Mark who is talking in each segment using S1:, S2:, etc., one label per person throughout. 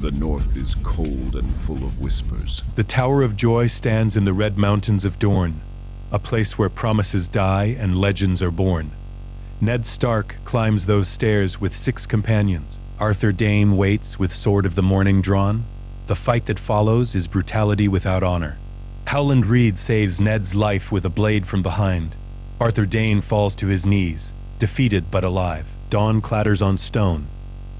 S1: The north is cold and full of whispers.
S2: The Tower of Joy stands in the red mountains of Dorne, a place where promises die and legends are born. Ned Stark climbs those stairs with 6 companions. Arthur Dayne waits with sword of the morning drawn. The fight that follows is brutality without honor. Howland Reed saves Ned's life with a blade from behind. Arthur Dayne falls to his knees, defeated but alive. Dawn clatters on stone.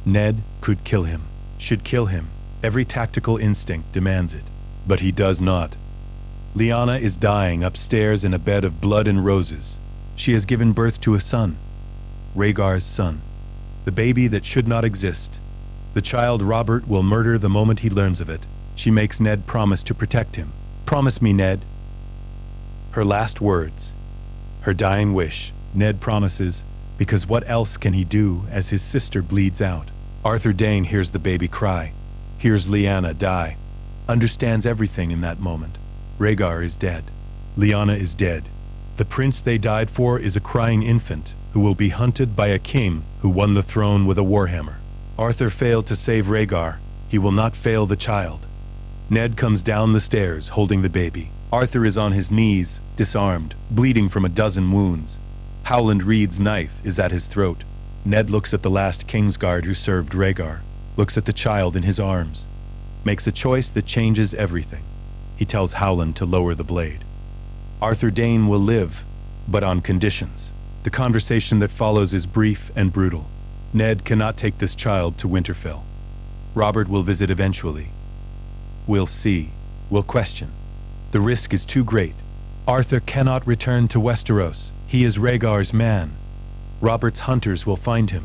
S2: Ned could kill him, should kill him. Every tactical instinct demands it, but he does not. Lyanna is dying upstairs in a bed of blood and roses. She has given birth to a son, Rhaegar's son, the baby that should not exist. The child Robert will murder the moment he learns of it. She makes Ned promise to protect him. "Promise me, Ned." Her last words, her dying wish. Ned promises, because what else can he do as his sister bleeds out? Arthur Dayne hears the baby cry, hears Lyanna die, understands everything in that moment. Rhaegar is dead. Lyanna is dead. The prince they died for is a crying infant who will be hunted by a king who won the throne with a warhammer. Arthur failed to save Rhaegar. He will not fail the child. Ned comes down the stairs holding the baby. Arthur is on his knees, disarmed, bleeding from a dozen wounds. Howland Reed's knife is at his throat. Ned looks at the last Kingsguard who served Rhaegar, looks at the child in his arms, makes a choice that changes everything. He tells Howland to lower the blade. Arthur Dayne will live, but on conditions. The conversation that follows is brief and brutal. Ned cannot take this child to Winterfell. Robert will visit eventually. We'll see. We'll question. The risk is too great. Arthur cannot return to Westeros. He is Rhaegar's man. Robert's hunters will find him.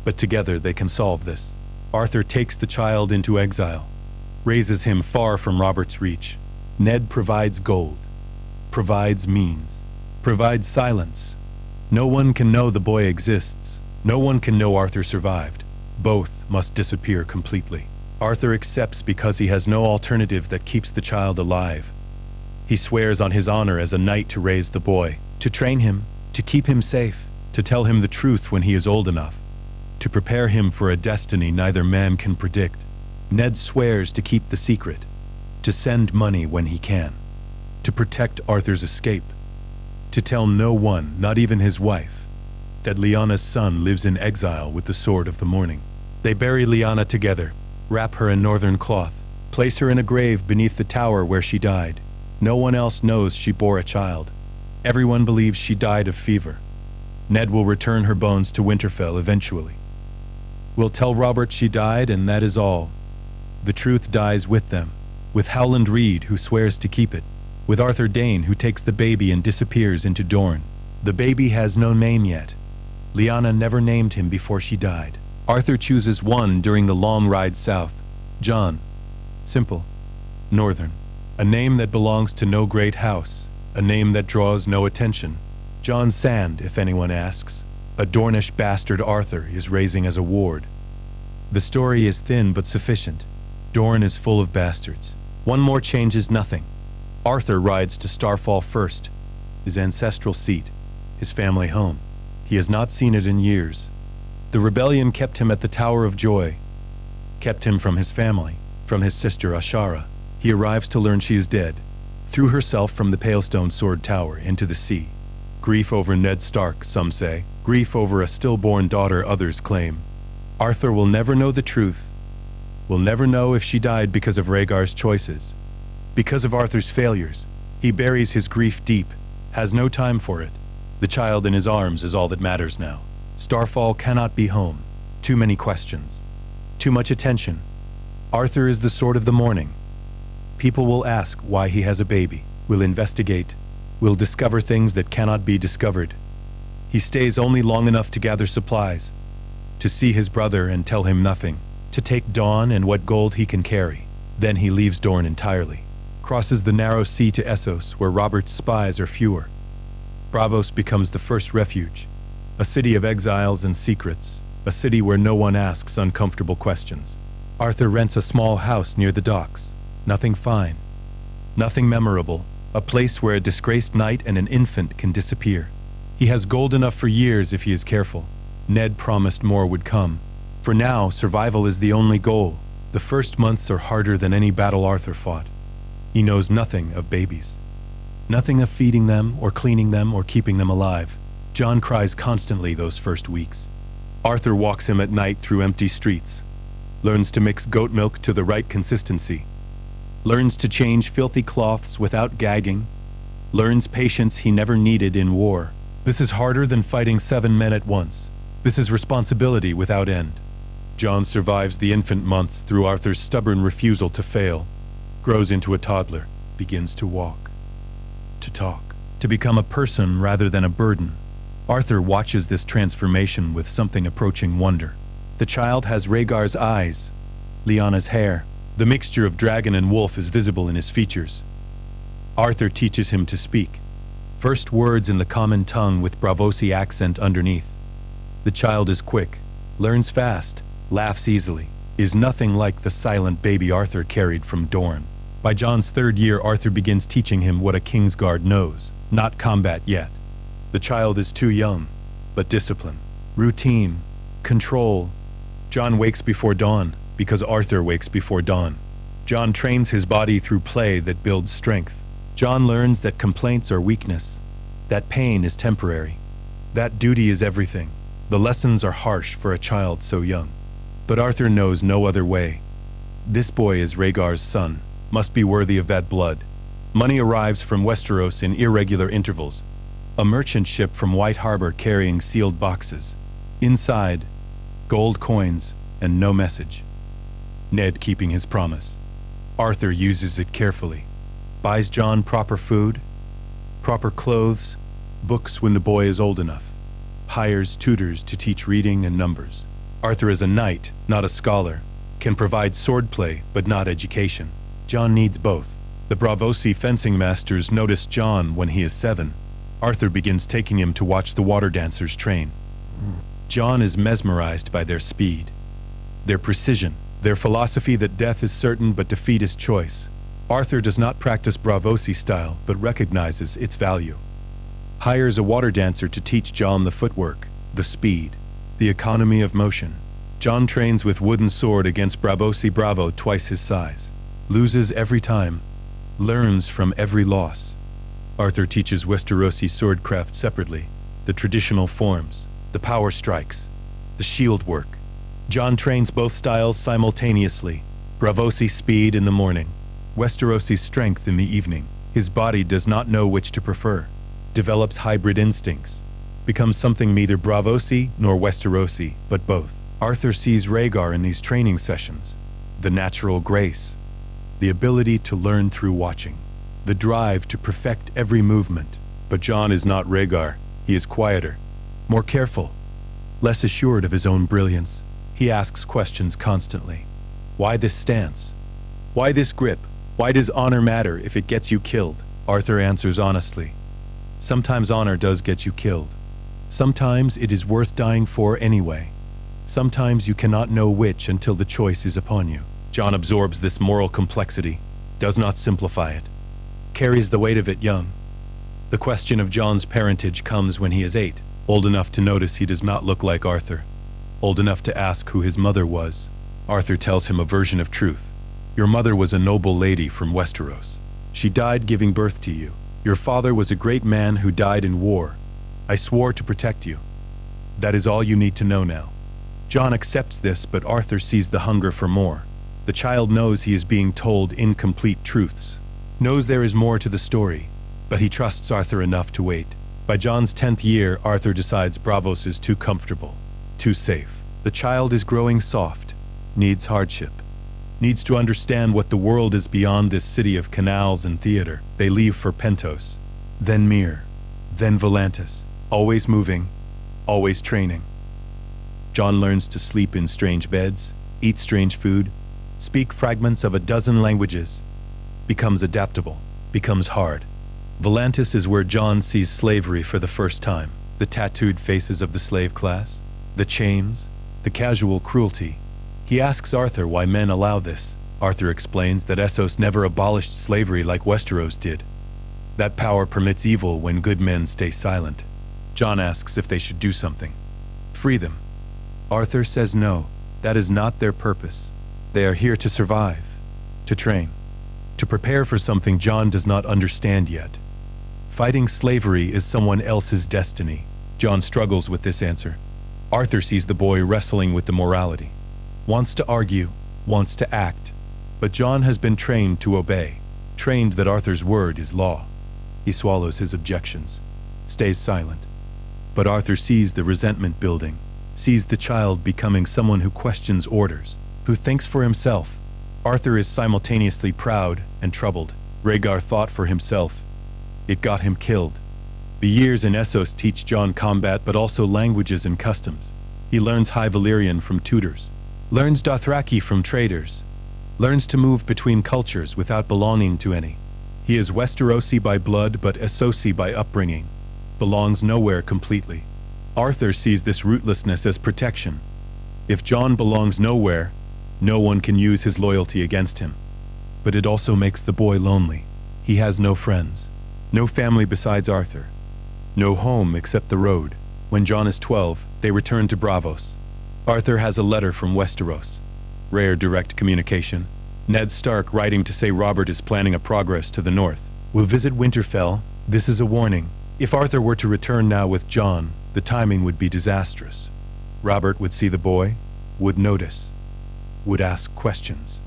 S2: But together they can solve this. Arthur takes the child into exile, raises him far from Robert's reach. Ned provides gold, provides means, provides silence. No one can know the boy exists. No one can know Arthur survived. Both must disappear completely. Arthur accepts because he has no alternative that keeps the child alive. He swears on his honor as a knight to raise the boy, to train him, to keep him safe, to tell him the truth when he is old enough, to prepare him for a destiny neither man can predict. Ned swears to keep the secret, to send money when he can, to protect Arthur's escape, to tell no one, not even his wife, that Lyanna's son lives in exile with the sword of the morning. They bury Lyanna together, wrap her in northern cloth, place her in a grave beneath the tower where she died. No one else knows she bore a child. Everyone believes she died of fever. Ned will return her bones to Winterfell eventually. We'll tell Robert she died, and that is all. The truth dies with them, with Howland Reed, who swears to keep it, with Arthur Dayne, who takes the baby and disappears into Dorne. The baby has no name yet. Lyanna never named him before she died. Arthur chooses one during the long ride south. Jon. Simple. Northern. A name that belongs to no great house. A name that draws no attention. Jon Sand, if anyone asks. A Dornish bastard Arthur is raising as a ward. The story is thin but sufficient. Dorne is full of bastards. One more changes nothing. Arthur rides to Starfall first, his ancestral seat, his family home. He has not seen it in years. The rebellion kept him at the Tower of Joy, kept him from his family, from his sister Ashara. He arrives to learn she is dead, threw herself from the Palestone Sword Tower into the sea. Grief over Ned Stark, some say. Grief over a stillborn daughter, others claim. Arthur will never know the truth. Will never know if she died because of Rhaegar's choices. Because of Arthur's failures. He buries his grief deep, has no time for it. The child in his arms is all that matters now. Starfall cannot be home. Too many questions. Too much attention. Arthur is the sword of the morning. People will ask why he has a baby. Will investigate. Will discover things that cannot be discovered. He stays only long enough to gather supplies, to see his brother and tell him nothing, to take Dawn and what gold he can carry. Then he leaves Dorne entirely, crosses the narrow sea to Essos, where Robert's spies are fewer. Braavos becomes the first refuge, a city of exiles and secrets, a city where no one asks uncomfortable questions. Arthur rents a small house near the docks. Nothing fine, nothing memorable, a place where a disgraced knight and an infant can disappear. He has gold enough for years if he is careful. Ned promised more would come. For now, survival is the only goal. The first months are harder than any battle Arthur fought. He knows nothing of babies. Nothing of feeding them or cleaning them or keeping them alive. Jon cries constantly those first weeks. Arthur walks him at night through empty streets, learns to mix goat milk to the right consistency, learns to change filthy cloths without gagging, learns patience he never needed in war. This is harder than fighting 7 men at once. This is responsibility without end. Jon survives the infant months through Arthur's stubborn refusal to fail, grows into a toddler, begins to walk, to talk, to become a person rather than a burden. Arthur watches this transformation with something approaching wonder. The child has Rhaegar's eyes, Lyanna's hair. The mixture of dragon and wolf is visible in his features. Arthur teaches him to speak. First words in the common tongue with Braavosi accent underneath. The child is quick, learns fast, laughs easily, is nothing like the silent baby Arthur carried from Dorne. By Jon's 3rd year, Arthur begins teaching him what a Kingsguard knows, not combat yet. The child is too young, but discipline, routine, control. Jon wakes before dawn because Arthur wakes before dawn. Jon trains his body through play that builds strength. Jon learns that complaints are weakness, that pain is temporary, that duty is everything. The lessons are harsh for a child so young. But Arthur knows no other way. This boy is Rhaegar's son, must be worthy of that blood. Money arrives from Westeros in irregular intervals. A merchant ship from White Harbor carrying sealed boxes. Inside, gold coins and no message. Ned keeping his promise. Arthur uses it carefully. Buys Jon proper food, proper clothes, books when the boy is old enough. Hires tutors to teach reading and numbers. Arthur is a knight, not a scholar. Can provide swordplay, but not education. Jon needs both. The Braavosi fencing masters notice Jon when he is 7. Arthur begins taking him to watch the water dancers train. Jon is mesmerized by their speed, their precision, their philosophy that death is certain but defeat is choice. Arthur does not practice Braavosi style, but recognizes its value. Hires a water dancer to teach Jon the footwork, the speed, the economy of motion. Jon trains with wooden sword against Braavosi Bravo twice his size. Loses every time. Learns from every loss. Arthur teaches Westerosi swordcraft separately. The traditional forms, the power strikes, the shield work. Jon trains both styles simultaneously. Braavosi speed in the morning, Westerosi strength in the evening. His body does not know which to prefer. Develops hybrid instincts. Becomes something neither Braavosi nor Westerosi, but both. Arthur sees Rhaegar in these training sessions. The natural grace. The ability to learn through watching. The drive to perfect every movement. But Jon is not Rhaegar. He is quieter, more careful, less assured of his own brilliance. He asks questions constantly. Why this stance? Why this grip? Why does honor matter if it gets you killed? Arthur answers honestly. Sometimes honor does get you killed. Sometimes it is worth dying for anyway. Sometimes you cannot know which until the choice is upon you. Jon absorbs this moral complexity, does not simplify it, carries the weight of it young. The question of Jon's parentage comes when he is 8, old enough to notice he does not look like Arthur, old enough to ask who his mother was. Arthur tells him a version of truth. Your mother was a noble lady from Westeros. She died giving birth to you. Your father was a great man who died in war. I swore to protect you. That is all you need to know now. Jon accepts this, but Arthur sees the hunger for more. The child knows he is being told incomplete truths, knows there is more to the story, but he trusts Arthur enough to wait. By Jon's 10th year, Arthur decides Braavos is too comfortable, too safe. The child is growing soft, needs hardship, needs to understand what the world is beyond this city of canals and theater. They leave for Pentos, then Myr, then Volantis, always moving, always training. Jon learns to sleep in strange beds, eat strange food, speak fragments of a dozen languages, becomes adaptable, becomes hard. Volantis is where Jon sees slavery for the first time. The tattooed faces of the slave class, the chains, the casual cruelty. He asks Arthur why men allow this. Arthur explains that Essos never abolished slavery like Westeros did. That power permits evil when good men stay silent. Jon asks if they should do something. Free them. Arthur says no, that is not their purpose. They are here to survive, to train, to prepare for something Jon does not understand yet. Fighting slavery is someone else's destiny. Jon struggles with this answer. Arthur sees the boy wrestling with the morality. Wants to argue, wants to act. But Jon has been trained to obey, trained that Arthur's word is law. He swallows his objections, stays silent. But Arthur sees the resentment building, sees the child becoming someone who questions orders, who thinks for himself. Arthur is simultaneously proud and troubled. Rhaegar thought for himself. It got him killed. The years in Essos teach Jon combat but also languages and customs. He learns High Valyrian from tutors, learns Dothraki from traders, learns to move between cultures without belonging to any. He is Westerosi by blood but Essosi by upbringing, belongs nowhere completely. Arthur sees this rootlessness as protection. If Jon belongs nowhere, no one can use his loyalty against him. But it also makes the boy lonely. He has no friends, no family besides Arthur, no home except the road. When Jon is 12, they return to Braavos. Arthur has a letter from Westeros. Rare direct communication. Ned Stark writing to say Robert is planning a progress to the north. Will visit Winterfell. This is a warning. If Arthur were to return now with Jon, the timing would be disastrous. Robert would see the boy, would notice, would ask questions.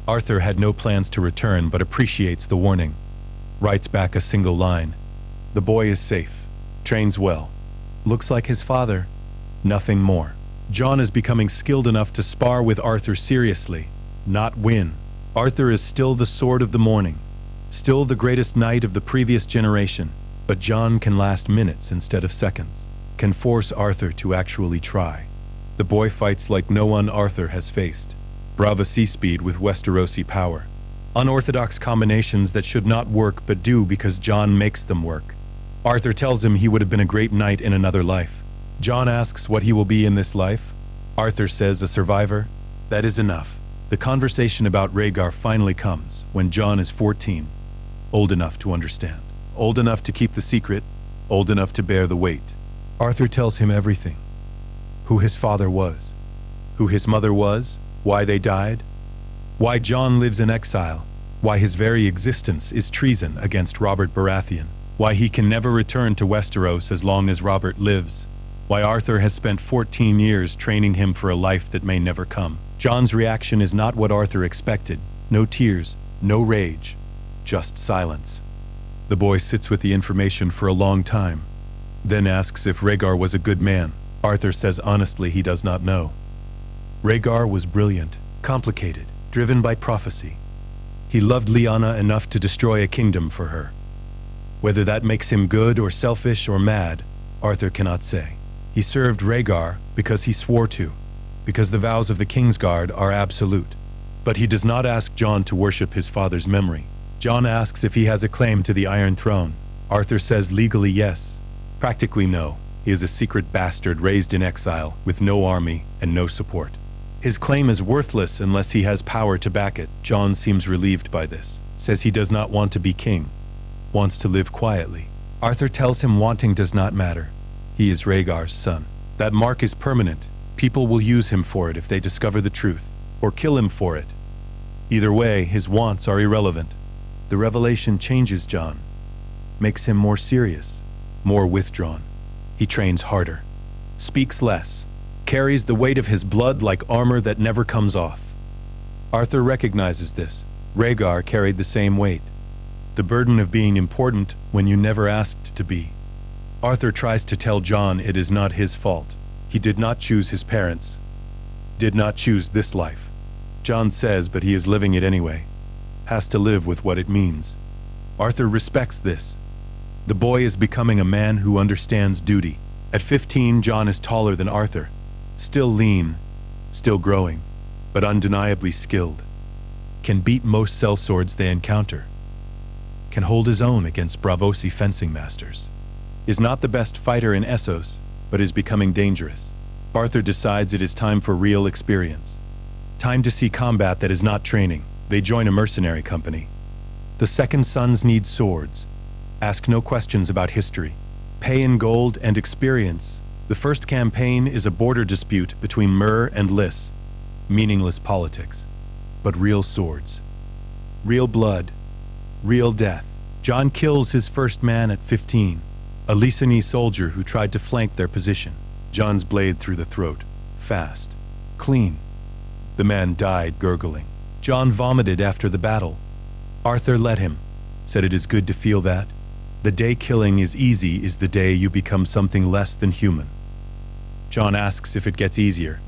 S2: Arthur had no plans to return but appreciates the warning. Writes back a single line. The boy is safe, trains well, looks like his father, nothing more. Jon is becoming skilled enough to spar with Arthur seriously, not win. Arthur is still the sword of the morning, still the greatest knight of the previous generation, but Jon can last minutes instead of seconds, can force Arthur to actually try. The boy fights like no one Arthur has faced. Brava sea speed with Westerosi power. Unorthodox combinations that should not work but do because Jon makes them work. Arthur tells him he would have been a great knight in another life. Jon asks what he will be in this life. Arthur says a survivor. That is enough. The conversation about Rhaegar finally comes when Jon is 14, old enough to understand, old enough to keep the secret, old enough to bear the weight. Arthur tells him everything. Who his father was, who his mother was, why they died, why Jon lives in exile, why his very existence is treason against Robert Baratheon, why he can never return to Westeros as long as Robert lives, why Arthur has spent 14 years training him for a life that may never come. Jon's reaction is not what Arthur expected. No tears, no rage, just silence. The boy sits with the information for a long time, then asks if Rhaegar was a good man. Arthur says honestly he does not know. Rhaegar was brilliant, complicated, driven by prophecy. He loved Lyanna enough to destroy a kingdom for her. Whether that makes him good or selfish or mad, Arthur cannot say. He served Rhaegar because he swore to, because the vows of the Kingsguard are absolute. But he does not ask Jon to worship his father's memory. Jon asks if he has a claim to the Iron Throne. Arthur says legally yes, practically no. He is a secret bastard raised in exile, with no army and no support. His claim is worthless unless he has power to back it. Jon seems relieved by this, says he does not want to be king, wants to live quietly. Arthur tells him wanting does not matter. He is Rhaegar's son. That mark is permanent. People will use him for it if they discover the truth, or kill him for it. Either way, his wants are irrelevant. The revelation changes Jon, makes him more serious, more withdrawn. He trains harder, speaks less, carries the weight of his blood like armor that never comes off. Arthur recognizes this. Rhaegar carried the same weight. The burden of being important when you never asked to be. Arthur tries to tell Jon it is not his fault. He did not choose his parents, did not choose this life. Jon says, but he is living it anyway. Has to live with what it means. Arthur respects this. The boy is becoming a man who understands duty. At 15, Jon is taller than Arthur. Still lean, still growing, but undeniably skilled. Can beat most sellswords they encounter. Can hold his own against Braavosi fencing masters. Is not the best fighter in Essos, but is becoming dangerous. Arthur decides it is time for real experience. Time to see combat that is not training. They join a mercenary company. The second sons need swords. Ask no questions about history. Pay in gold and experience. The first campaign is a border dispute between Myr and Lys. Meaningless politics. but real swords. Real blood. Real death. Jon kills his first man at 15, a Lyseni soldier who tried to flank their position. Jon's blade through the throat. Fast. Clean. The man died gurgling. Jon vomited after the battle. Arthur let him. Said it is good to feel that. The day killing is easy is the day you become something less than human. Jon asks if it gets easier.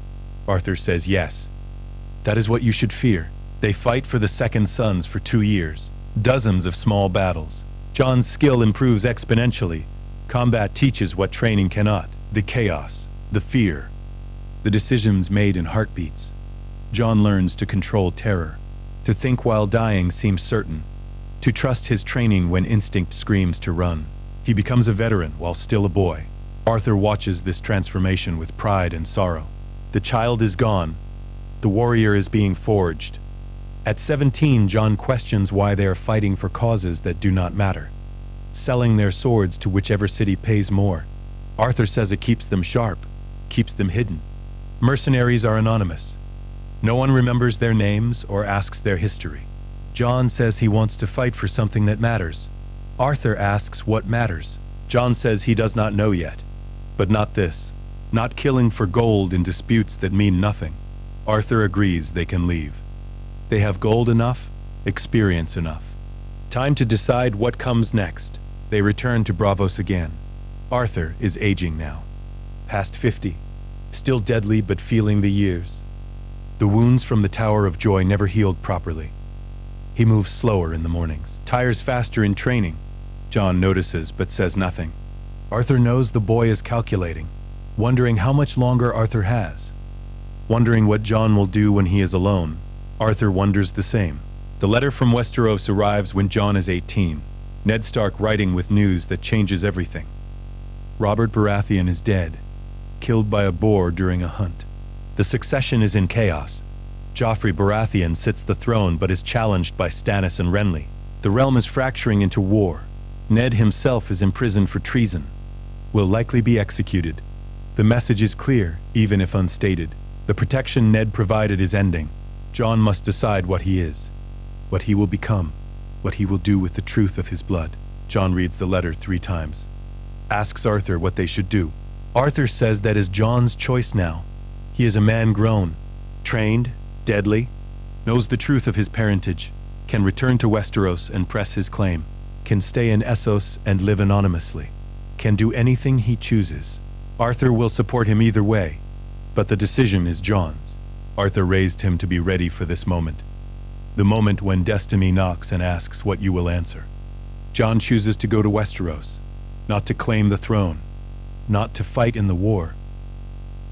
S2: Arthur says yes. That is what you should fear. They fight for the Second Sons for 2 years. Dozens of small battles. Jon's skill improves exponentially. Combat teaches what training cannot. The chaos. The fear. The decisions made in heartbeats. Jon learns to control terror. To think while dying seems certain. To trust his training when instinct screams to run. He becomes a veteran while still a boy. Arthur watches this transformation with pride and sorrow. The child is gone. The warrior is being forged. At 17, Jon questions why they are fighting for causes that do not matter. Selling their swords to whichever city pays more. Arthur says it keeps them sharp, keeps them hidden. Mercenaries are anonymous. No one remembers their names or asks their history. Jon says he wants to fight for something that matters. Arthur asks what matters. Jon says he does not know yet. But not this. Not killing for gold in disputes that mean nothing. Arthur agrees they can leave. They have gold enough, experience enough. Time to decide what comes next. They return to Braavos again. Arthur is aging now. Past 50. Still deadly but feeling the years. The wounds from the Tower of Joy never healed properly. He moves slower in the mornings, tires faster in training. Jon notices but says nothing. Arthur knows the boy is calculating, wondering how much longer Arthur has. Wondering what Jon will do when he is alone. Arthur wonders the same. The letter from Westeros arrives when Jon is 18. Ned Stark writing with news that changes everything. Robert Baratheon is dead, killed by a boar during a hunt. The succession is in chaos. Joffrey Baratheon sits the throne but is challenged by Stannis and Renly. The realm is fracturing into war. Ned himself is imprisoned for treason. Will likely be executed. The message is clear, even if unstated. The protection Ned provided is ending. Jon must decide what he is, what he will become, what he will do with the truth of his blood. Jon reads the letter 3 times. Asks Arthur what they should do. Arthur says that is Jon's choice now. He is a man grown, trained, deadly, knows the truth of his parentage, can return to Westeros and press his claim, can stay in Essos and live anonymously, can do anything he chooses. Arthur will support him either way, but the decision is Jon's. Arthur raised him to be ready for this moment. The moment when destiny knocks and asks what you will answer. Jon chooses to go to Westeros, not to claim the throne, not to fight in the war,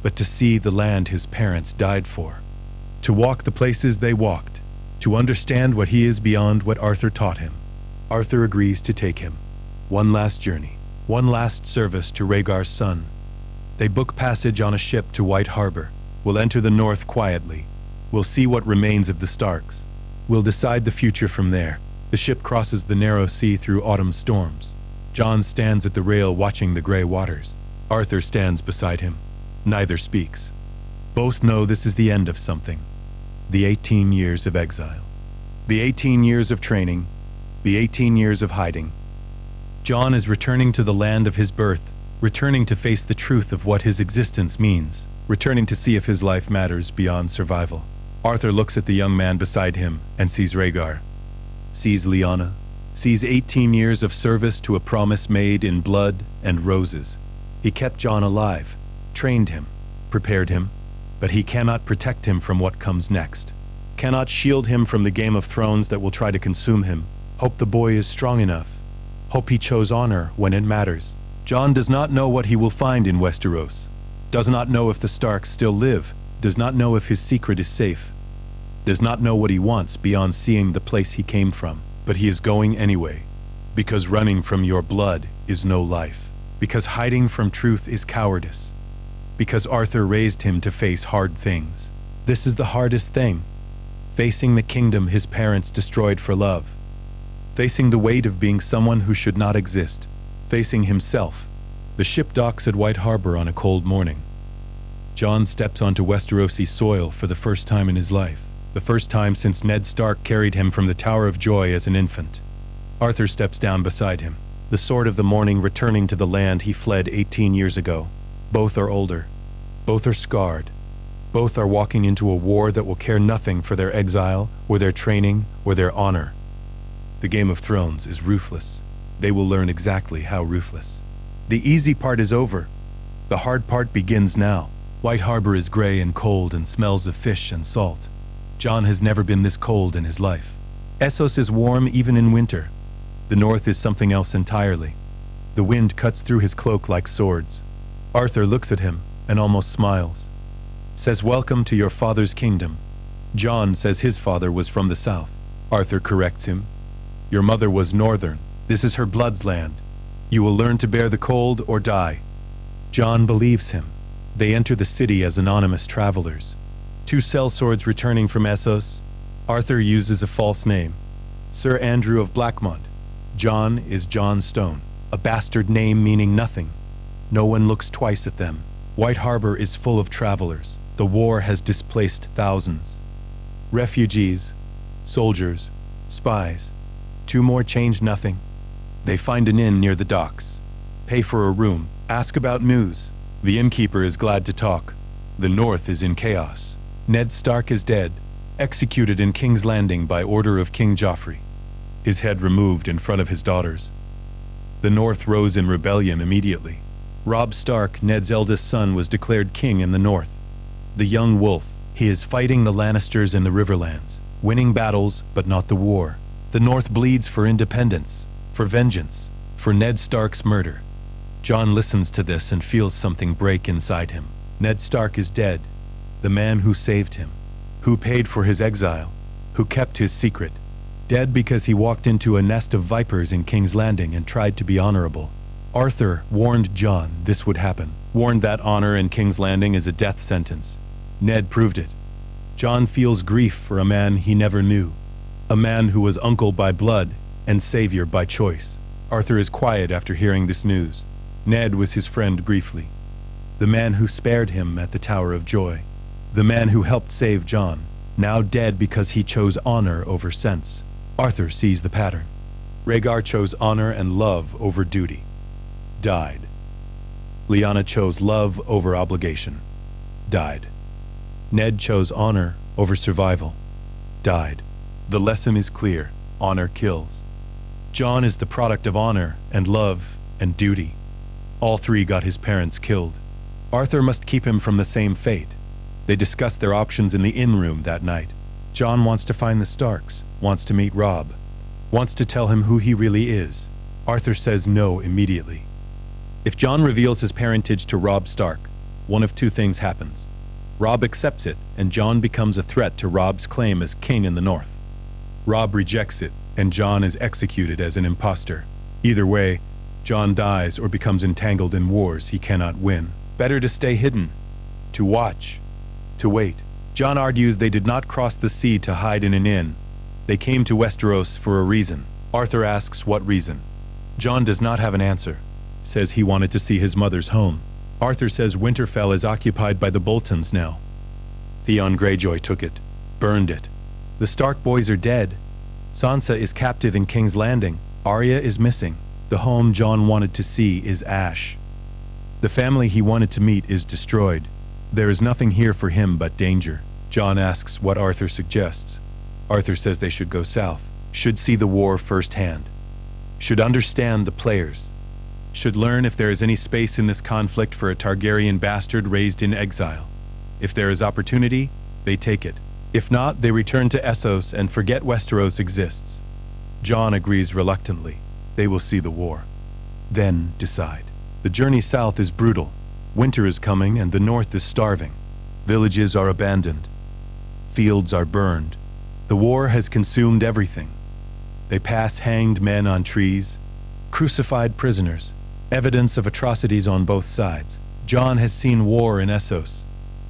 S2: but to see the land his parents died for. To walk the places they walked, to understand what he is beyond what Arthur taught him. Arthur agrees to take him. One last journey, one last service to Rhaegar's son. They book passage on a ship to White Harbor. Will enter the north quietly. Will see what remains of the Starks. Will decide the future from there. The ship crosses the narrow sea through autumn storms. Jon stands at the rail watching the gray waters. Arthur stands beside him. Neither speaks. Both know this is the end of something. The 18 years of exile. The 18 years of training. The 18 years of hiding. Jon is returning to the land of his birth, returning to face the truth of what his existence means, returning to see if his life matters beyond survival. Arthur looks at the young man beside him and sees Rhaegar, sees Lyanna, sees 18 years of service to a promise made in blood and roses. He kept Jon alive, trained him, prepared him, but he cannot protect him from what comes next, cannot shield him from the Game of Thrones that will try to consume him. Hope the boy is strong enough. Hope he chose honor when it matters. Jon does not know what he will find in Westeros, does not know if the Starks still live, does not know if his secret is safe, does not know what he wants beyond seeing the place he came from. But he is going anyway, because running from your blood is no life, because hiding from truth is cowardice, because Arthur raised him to face hard things. This is the hardest thing, facing the kingdom his parents destroyed for love, facing the weight of being someone who should not exist, facing himself. The ship docks at White Harbor on a cold morning. Jon steps onto Westerosi soil for the first time in his life. the first time since Ned Stark carried him from the Tower of Joy as an infant. Arthur steps down beside him, the sword of the morning returning to the land he fled 18 years ago. Both are older. Both are scarred. Both are walking into a war that will care nothing for their exile, or their training, or their honor. The Game of Thrones is ruthless. They will learn exactly how ruthless. The easy part is over. The hard part begins now. White Harbor is gray and cold and smells of fish and salt. Jon has never been this cold in his life. Essos is warm even in winter. The north is something else entirely. The wind cuts through his cloak like swords. Arthur looks at him and almost smiles. Says, "Welcome to your father's kingdom." Jon says his father was from the south. Arthur corrects him. "Your mother was northern. This is her blood's land. You will learn to bear the cold or die." Jon believes him. They enter the city as anonymous travelers. Two sellswords returning from Essos. Arthur uses a false name, Sir Andrew of Blackmont. Jon is Jon Stone, a bastard name meaning nothing. No one looks twice at them. White Harbor is full of travelers. The war has displaced thousands. Refugees, soldiers, spies. Two more change nothing. They find an inn near the docks. Pay for a room. Ask about news. The innkeeper is glad to talk. The north is in chaos. Ned Stark is dead, executed in King's Landing by order of King Joffrey. His head removed in front of his daughters. The north rose in rebellion immediately. Robb Stark, Ned's eldest son, was declared king in the north. The young wolf, he is fighting the Lannisters in the Riverlands, winning battles but not the war. The north bleeds for independence, for vengeance, for Ned Stark's murder. Jon listens to this and feels something break inside him. Ned Stark is dead. The man who saved him, who paid for his exile, who kept his secret. Dead because he walked into a nest of vipers in King's Landing and tried to be honorable. Arthur warned Jon this would happen, warned that honor in King's Landing is a death sentence. Ned proved it. Jon feels grief for a man he never knew, a man who was uncle by blood and savior by choice. Arthur is quiet after hearing this news. Ned was his friend briefly, the man who spared him at the Tower of Joy, the man who helped save Jon, now dead because he chose honor over sense. Arthur sees the pattern. Rhaegar chose honor and love over duty. Died. Lyanna chose love over obligation. Died. Ned chose honor over survival. Died. The lesson is clear. Honor kills. Jon is the product of honor and love and duty. All three got his parents killed. Arthur must keep him from the same fate. They discuss their options in the inn room that night. Jon wants to find the Starks, wants to meet Robb, wants to tell him who he really is. Arthur says no immediately. If Jon reveals his parentage to Robb Stark, one of two things happens. Robb accepts it, and Jon becomes a threat to Robb's claim as king in the north. Robb rejects it, and Jon is executed as an imposter. Either way, Jon dies or becomes entangled in wars he cannot win. Better to stay hidden, to watch, to wait. Jon argues they did not cross the sea to hide in an inn. They came to Westeros for a reason. Arthur asks what reason. Jon does not have an answer. Says he wanted to see his mother's home. Arthur says Winterfell is occupied by the Boltons now. Theon Greyjoy took it, burned it. The Stark boys are dead. Sansa is captive in King's Landing. Arya is missing. The home Jon wanted to see is ash. The family he wanted to meet is destroyed. There is nothing here for him but danger. Jon asks what Arthur suggests. Arthur says they should go south, should see the war firsthand, should understand the players, should learn if there is any space in this conflict for a Targaryen bastard raised in exile. If there is opportunity, they take it. If not, they return to Essos and forget Westeros exists. Jon agrees reluctantly. They will see the war. Then decide. The journey south is brutal. Winter is coming and the north is starving. Villages are abandoned. Fields are burned. The war has consumed everything. They pass hanged men on trees, crucified prisoners, evidence of atrocities on both sides. Jon has seen war in Essos,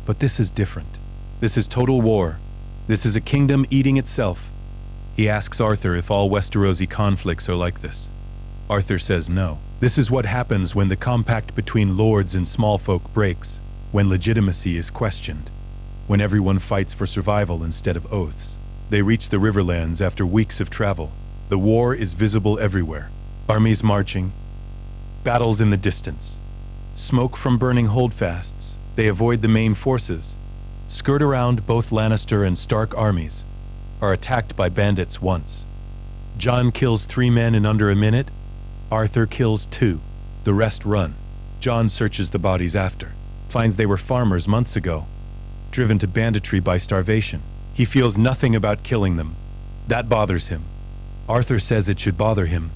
S2: but this is different. This is total war. This is a kingdom eating itself. He asks Arthur if all Westerosi conflicts are like this. Arthur says no. This is what happens when the compact between lords and small folk breaks, when legitimacy is questioned. when everyone fights for survival instead of oaths. They reach the Riverlands after weeks of travel. The war is visible everywhere. Armies marching, battles in the distance, smoke from burning holdfasts. They avoid the main forces, skirt around both Lannister and Stark armies, are attacked by bandits once. Jon kills 3 men in under a minute. Arthur kills 2. The rest run. Jon searches the bodies after, finds they were farmers months ago, driven to banditry by starvation. He feels nothing about killing them. That bothers him. Arthur says it should bother him.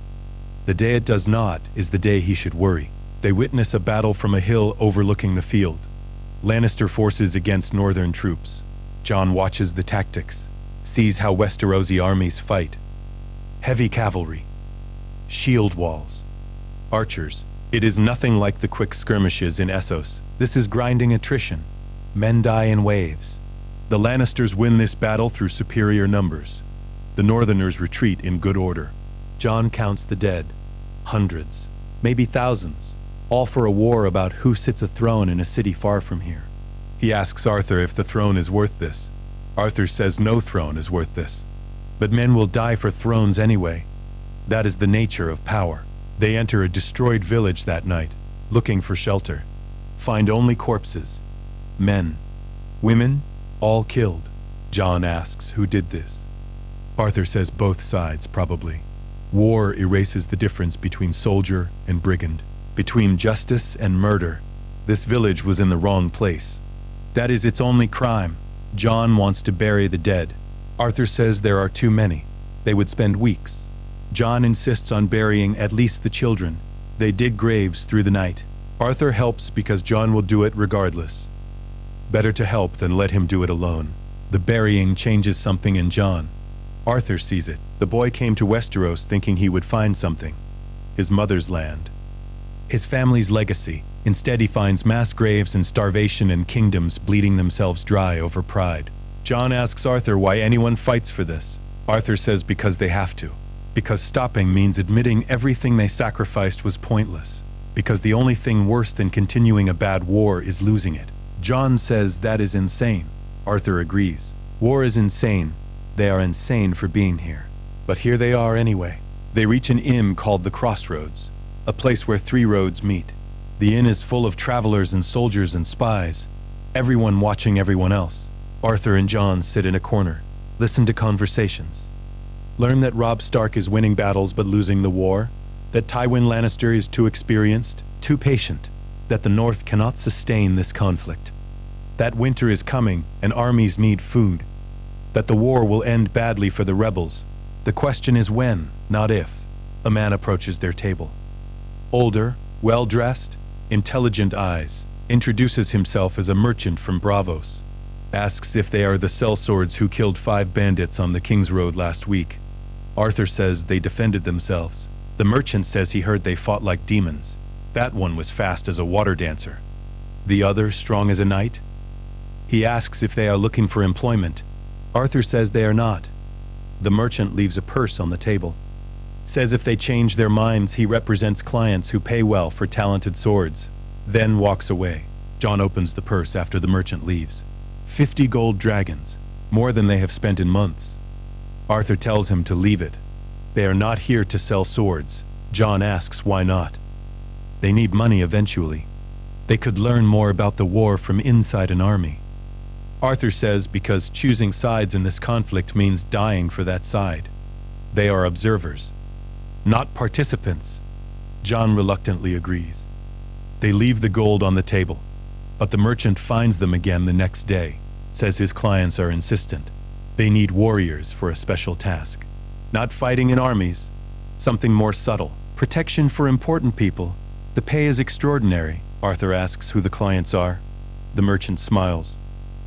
S2: The day it does not is the day he should worry. They witness a battle from a hill overlooking the field. Lannister forces against northern troops. Jon watches the tactics, sees how Westerosi armies fight. Heavy cavalry, shield walls, archers. It is nothing like the quick skirmishes in Essos. This is grinding attrition. Men die in waves. The Lannisters win this battle through superior numbers. The Northerners retreat in good order. Jon counts the dead. Hundreds, maybe thousands, all for a war about who sits a throne in a city far from here. He asks Arthur if the throne is worth this. Arthur says no throne is worth this. But men will die for thrones anyway. That is the nature of power. They enter a destroyed village that night, looking for shelter. Find only corpses. Men. Women, all killed. Jon asks who did this. Arthur says both sides, probably. War erases the difference between soldier and brigand, between justice and murder. This village was in the wrong place. That is its only crime. Jon wants to bury the dead. Arthur says there are too many. They would spend weeks. Jon insists on burying at least the children. They dig graves through the night. Arthur helps because Jon will do it regardless. Better to help than let him do it alone. The burying changes something in Jon. Arthur sees it. The boy came to Westeros thinking he would find something. His mother's land. His family's legacy. Instead, he finds mass graves and starvation and kingdoms bleeding themselves dry over pride. Jon asks Arthur why anyone fights for this. Arthur says because they have to. Because stopping means admitting everything they sacrificed was pointless. Because the only thing worse than continuing a bad war is losing it. Jon says that is insane. Arthur agrees. War is insane. They are insane for being here. But here they are anyway. They reach an inn called the Crossroads, a place where 3 roads meet. The inn is full of travelers and soldiers and spies, everyone watching everyone else. Arthur and Jon sit in a corner, listen to conversations. Learn that Robb Stark is winning battles but losing the war, that Tywin Lannister is too experienced, too patient, that the North cannot sustain this conflict, that winter is coming and armies need food, that the war will end badly for the rebels. The question is when, not if. A man approaches their table. Older, well-dressed, intelligent eyes, introduces himself as a merchant from Braavos, asks if they are the sellswords who killed 5 bandits on the King's Road last week. Arthur says they defended themselves. The merchant says he heard they fought like demons. That one was fast as a water dancer. The other strong as a knight. He asks if they are looking for employment. Arthur says they are not. The merchant leaves a purse on the table. Says if they change their minds, he represents clients who pay well for talented swords. Then walks away. Jon opens the purse after the merchant leaves. 50 gold dragons, more than they have spent in months. Arthur tells him to leave it. They are not here to sell swords. Jon asks why not. They need money eventually. They could learn more about the war from inside an army. Arthur says because choosing sides in this conflict means dying for that side. They are observers, not participants. Jon reluctantly agrees. They leave the gold on the table, but the merchant finds them again the next day, says his clients are insistent. They need warriors for a special task. Not fighting in armies, something more subtle. Protection for important people. The pay is extraordinary. Arthur asks who the clients are. The merchant smiles.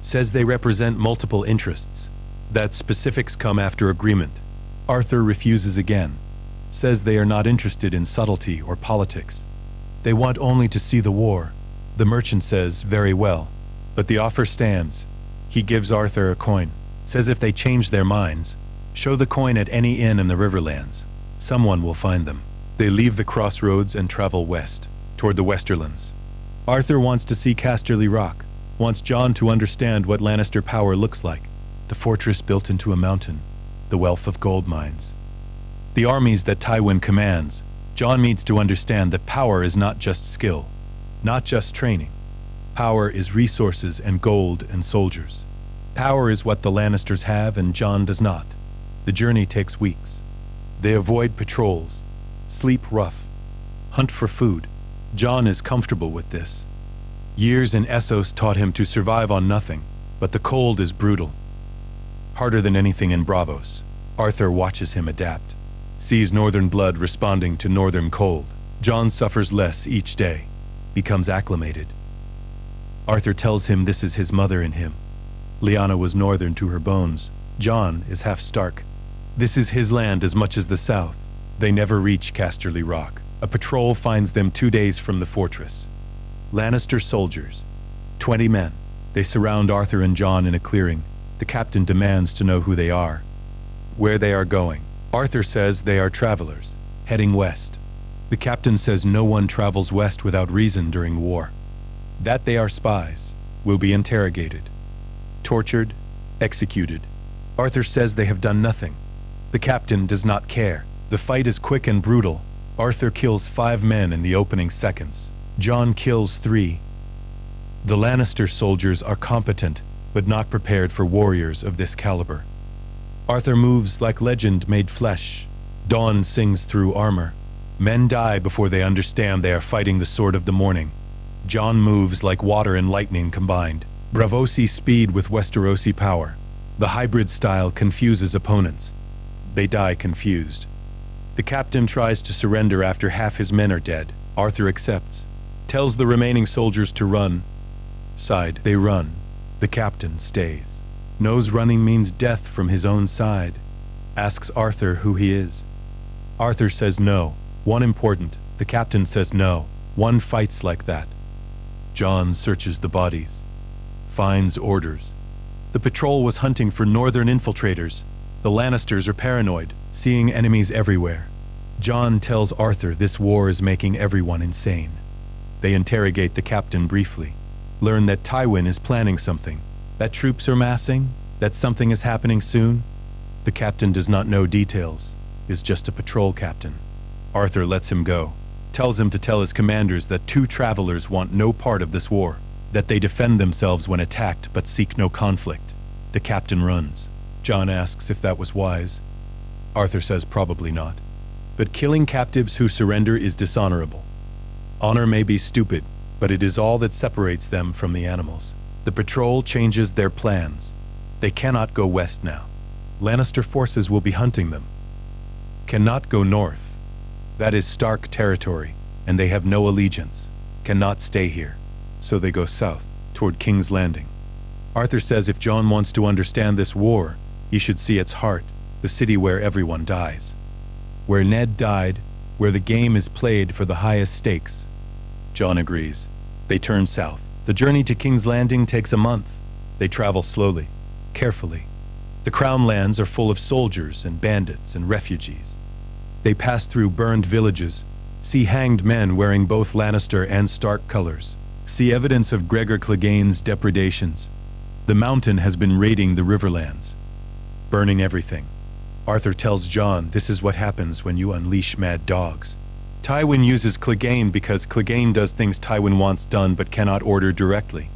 S2: Says they represent multiple interests, that specifics come after agreement. Arthur refuses again. Says they are not interested in subtlety or politics. They want only to see the war. The merchant says, very well. But the offer stands. He gives Arthur a coin. Says if they change their minds, show the coin at any inn in the Riverlands. Someone will find them. They leave the crossroads and travel west, toward the Westerlands. Arthur wants to see Casterly Rock, wants Jon to understand what Lannister power looks like. The fortress built into a mountain, the wealth of gold mines. The armies that Tywin commands. Jon needs to understand that power is not just skill, not just training. Power is resources and gold and soldiers. Power is what the Lannisters have and Jon does not. The journey takes weeks. They avoid patrols, sleep rough, hunt for food. Jon is comfortable with this. Years in Essos taught him to survive on nothing, but the cold is brutal. Harder than anything in Braavos. Arthur watches him adapt, sees northern blood responding to northern cold. Jon suffers less each day, becomes acclimated. Arthur tells him this is his mother in him. Lyanna was northern to her bones. Jon is half Stark. This is his land as much as the south. They never reach Casterly Rock. A patrol finds them 2 days from the fortress. Lannister soldiers, 20 men. They surround Arthur and Jon in a clearing. The captain demands to know who they are, where they are going. Arthur says they are travelers, heading west. The captain says no one travels west without reason during war. That they are spies, will be interrogated, tortured, executed. Arthur says they have done nothing. The captain does not care. The fight is quick and brutal. Arthur kills 5 men in the opening seconds. Jon kills 3. The Lannister soldiers are competent, but not prepared for warriors of this caliber. Arthur moves like legend made flesh. Dawn sings through armor. Men die before they understand they are fighting the sword of the morning. Jon moves like water and lightning combined. Braavosi speed with Westerosi power. The hybrid style confuses opponents. They die confused. The captain tries to surrender after half his men are dead. Arthur accepts. Tells the remaining soldiers to run. Side, they run. The captain stays. Knows running means death from his own side. Asks Arthur who he is. Arthur says no. One important. The captain says no. One fights like that. Jon searches the bodies. Finds orders. The patrol was hunting for northern infiltrators. The Lannisters are paranoid, seeing enemies everywhere. Jon tells Arthur this war is making everyone insane. They interrogate the captain briefly. Learn that Tywin is planning something. That troops are massing? That something is happening soon? The captain does not know details, is just a patrol captain. Arthur lets him go. Tells him to tell his commanders that 2 travelers want no part of this war. That they defend themselves when attacked but seek no conflict. The captain runs. Jon asks if that was wise. Arthur says probably not. But killing captives who surrender is dishonorable. Honor may be stupid, but it is all that separates them from the animals. The patrol changes their plans. They cannot go west now. Lannister forces will be hunting them. Cannot go north. That is Stark territory, and they have no allegiance. Cannot stay here. So they go south, toward King's Landing. Arthur says if Jon wants to understand this war, he should see its heart, the city where everyone dies. Where Ned died, where the game is played for the highest stakes. Jon agrees. They turn south. The journey to King's Landing takes a month. They travel slowly, carefully. The Crown lands are full of soldiers and bandits and refugees. They pass through burned villages, see hanged men wearing both Lannister and Stark colors, see evidence of Gregor Clegane's depredations. The mountain has been raiding the riverlands, burning everything. Arthur tells Jon this is what happens when you unleash mad dogs. Tywin uses Clegane because Clegane does things Tywin wants done but cannot order directly.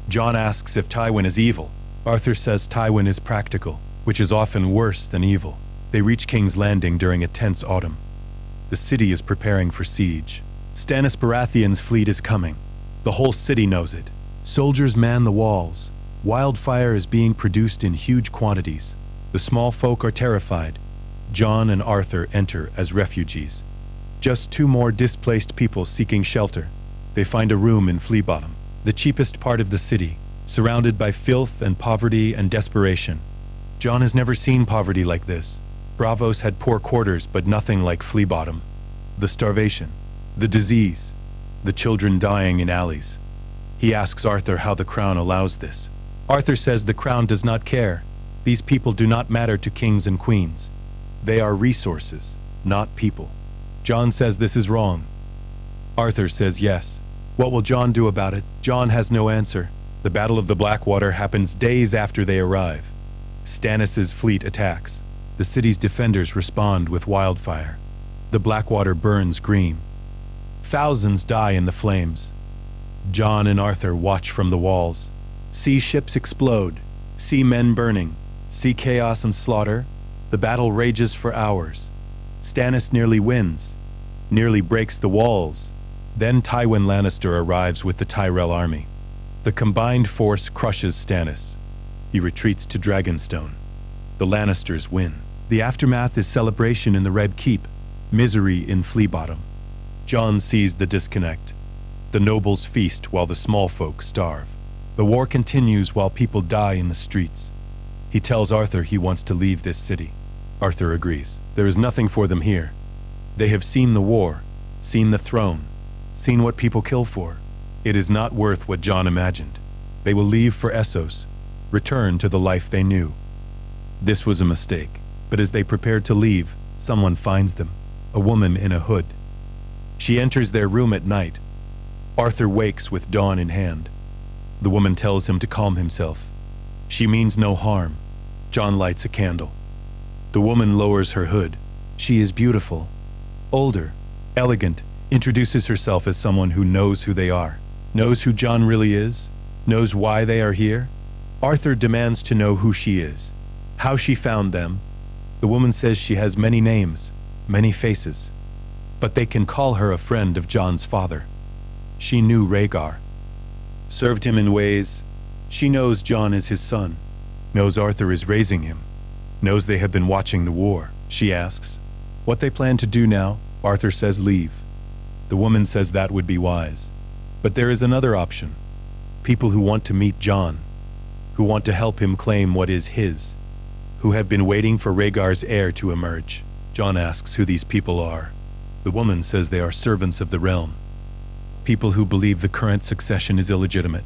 S2: Jon asks if Tywin is evil. Arthur says Tywin is practical, which is often worse than evil. They reach King's Landing during a tense autumn. The city is preparing for siege. Stannis Baratheon's fleet is coming. The whole city knows it. Soldiers man the walls. Wildfire is being produced in huge quantities. The small folk are terrified. Jon and Arthur enter as refugees. Just 2 more displaced people seeking shelter. They find a room in Flea Bottom, the cheapest part of the city, surrounded by filth and poverty and desperation. Jon has never seen poverty like this. Braavos had poor quarters, but nothing like Flea Bottom. The starvation, the disease, the children dying in alleys. He asks Arthur how the Crown allows this. Arthur says the Crown does not care. These people do not matter to kings and queens. They are resources, not people. Jon says this is wrong. Arthur says yes. What will Jon do about it? Jon has no answer. The Battle of the Blackwater happens days after they arrive. Stannis' fleet attacks. The city's defenders respond with wildfire. The Blackwater burns green. Thousands die in the flames. Jon and Arthur watch from the walls. See ships explode. See men burning. See chaos and slaughter. The battle rages for hours. Stannis nearly wins. Nearly breaks the walls. Then Tywin Lannister arrives with the Tyrell army. The combined force crushes Stannis. He retreats to Dragonstone. The Lannisters win. The aftermath is celebration in the Red Keep, misery in Fleabottom. Jon sees the disconnect. The nobles feast while the small folk starve. The war continues while people die in the streets. He tells Arthur he wants to leave this city. Arthur agrees. There is nothing for them here. They have seen the war, seen the throne, seen what people kill for. It is not worth what Jon imagined. They will leave for Essos, return to the life they knew. This was a mistake, but as they prepared to leave, someone finds them, a woman in a hood. She enters their room at night. Arthur wakes with dawn in hand. The woman tells him to calm himself. She means no harm. Jon lights a candle. The woman lowers her hood. She is beautiful, older, elegant, introduces herself as someone who knows who they are, knows who Jon really is, knows why they are here. Arthur demands to know who she is, how she found them. The woman says she has many names, many faces, but they can call her a friend of Jon's father. She knew Rhaegar, served him in ways. She knows Jon is his son, knows Arthur is raising him, knows they have been watching the war. She asks what they plan to do now. Arthur says leave. The woman says that would be wise. But there is another option. People who want to meet Jon, who want to help him claim what is his, who have been waiting for Rhaegar's heir to emerge. Jon asks who these people are. The woman says they are servants of the realm. People who believe the current succession is illegitimate,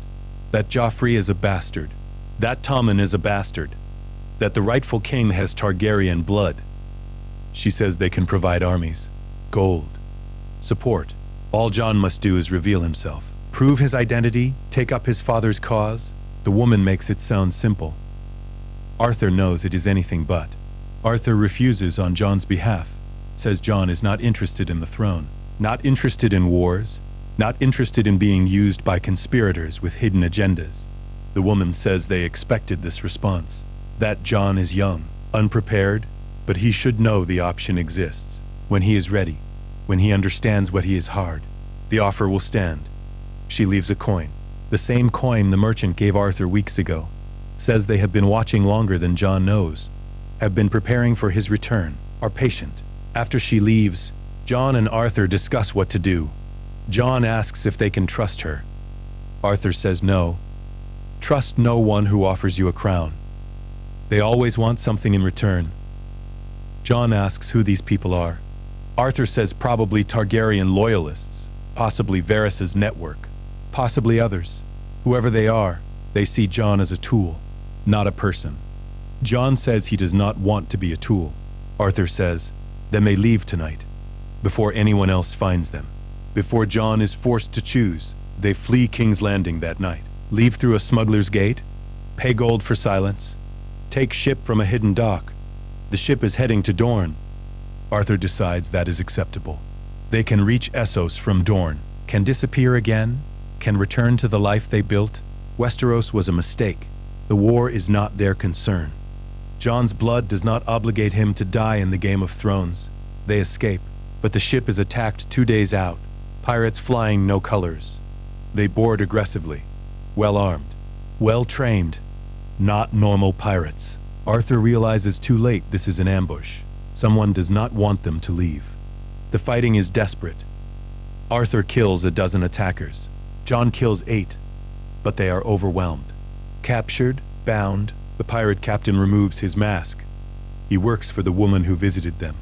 S2: that Joffrey is a bastard, that Tommen is a bastard, that the rightful king has Targaryen blood. She says they can provide armies, gold, support. All Jon must do is reveal himself, prove his identity, take up his father's cause. The woman makes it sound simple. Arthur knows it is anything but. Arthur refuses on Jon's behalf, says Jon is not interested in the throne, not interested in wars, not interested in being used by conspirators with hidden agendas. The woman says they expected this response, that Jon is young, unprepared, but he should know the option exists. When he is ready, when he understands what he is hard, the offer will stand. She leaves a coin, the same coin the merchant gave Arthur weeks ago, says they have been watching longer than Jon knows, have been preparing for his return, are patient. After she leaves, Jon and Arthur discuss what to do. Jon asks if they can trust her. Arthur says no. Trust no one who offers you a crown. They always want something in return. Jon asks who these people are. Arthur says probably Targaryen loyalists, possibly Varys' network, possibly others. Whoever they are, they see Jon as a tool, not a person. Jon says he does not want to be a tool. Arthur says, then they leave tonight, before anyone else finds them. Before Jon is forced to choose, they flee King's Landing that night, leave through a smuggler's gate, pay gold for silence, take ship from a hidden dock. The ship is heading to Dorne. Arthur decides that is acceptable. They can reach Essos from Dorne, can disappear again, can return to the life they built. Westeros was a mistake. The war is not their concern. Jon's blood does not obligate him to die in the Game of Thrones. They escape, but the ship is attacked 2 days out. Pirates flying no colors. They board aggressively, well-armed, well-trained, not normal pirates. Arthur realizes too late this is an ambush. Someone does not want them to leave. The fighting is desperate. Arthur kills a dozen attackers. Jon kills 8, but they are overwhelmed. Captured, bound, the pirate captain removes his mask. He works for the woman who visited them.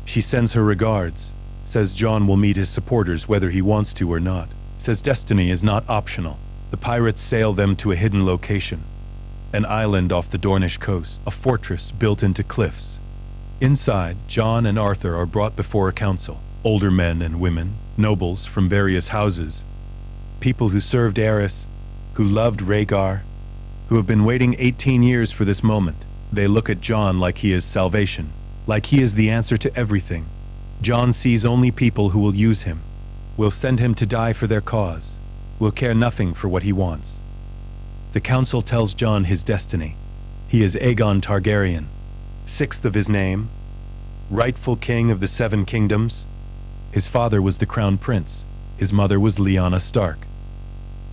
S2: She sends her regards, says Jon will meet his supporters whether he wants to or not, says destiny is not optional. The pirates sail them to a hidden location, an island off the Dornish coast, a fortress built into cliffs. Inside, Jon and Arthur are brought before a council, older men and women, nobles from various houses, people who served Aerys, who loved Rhaegar, who have been waiting 18 years for this moment. They look at Jon like he is salvation, like he is the answer to everything. Jon sees only people who will use him, will send him to die for their cause, will care nothing for what he wants. The council tells Jon his destiny. He is Aegon Targaryen, sixth of his name, rightful king of the Seven Kingdoms. His father was the crown prince. His mother was Lyanna Stark.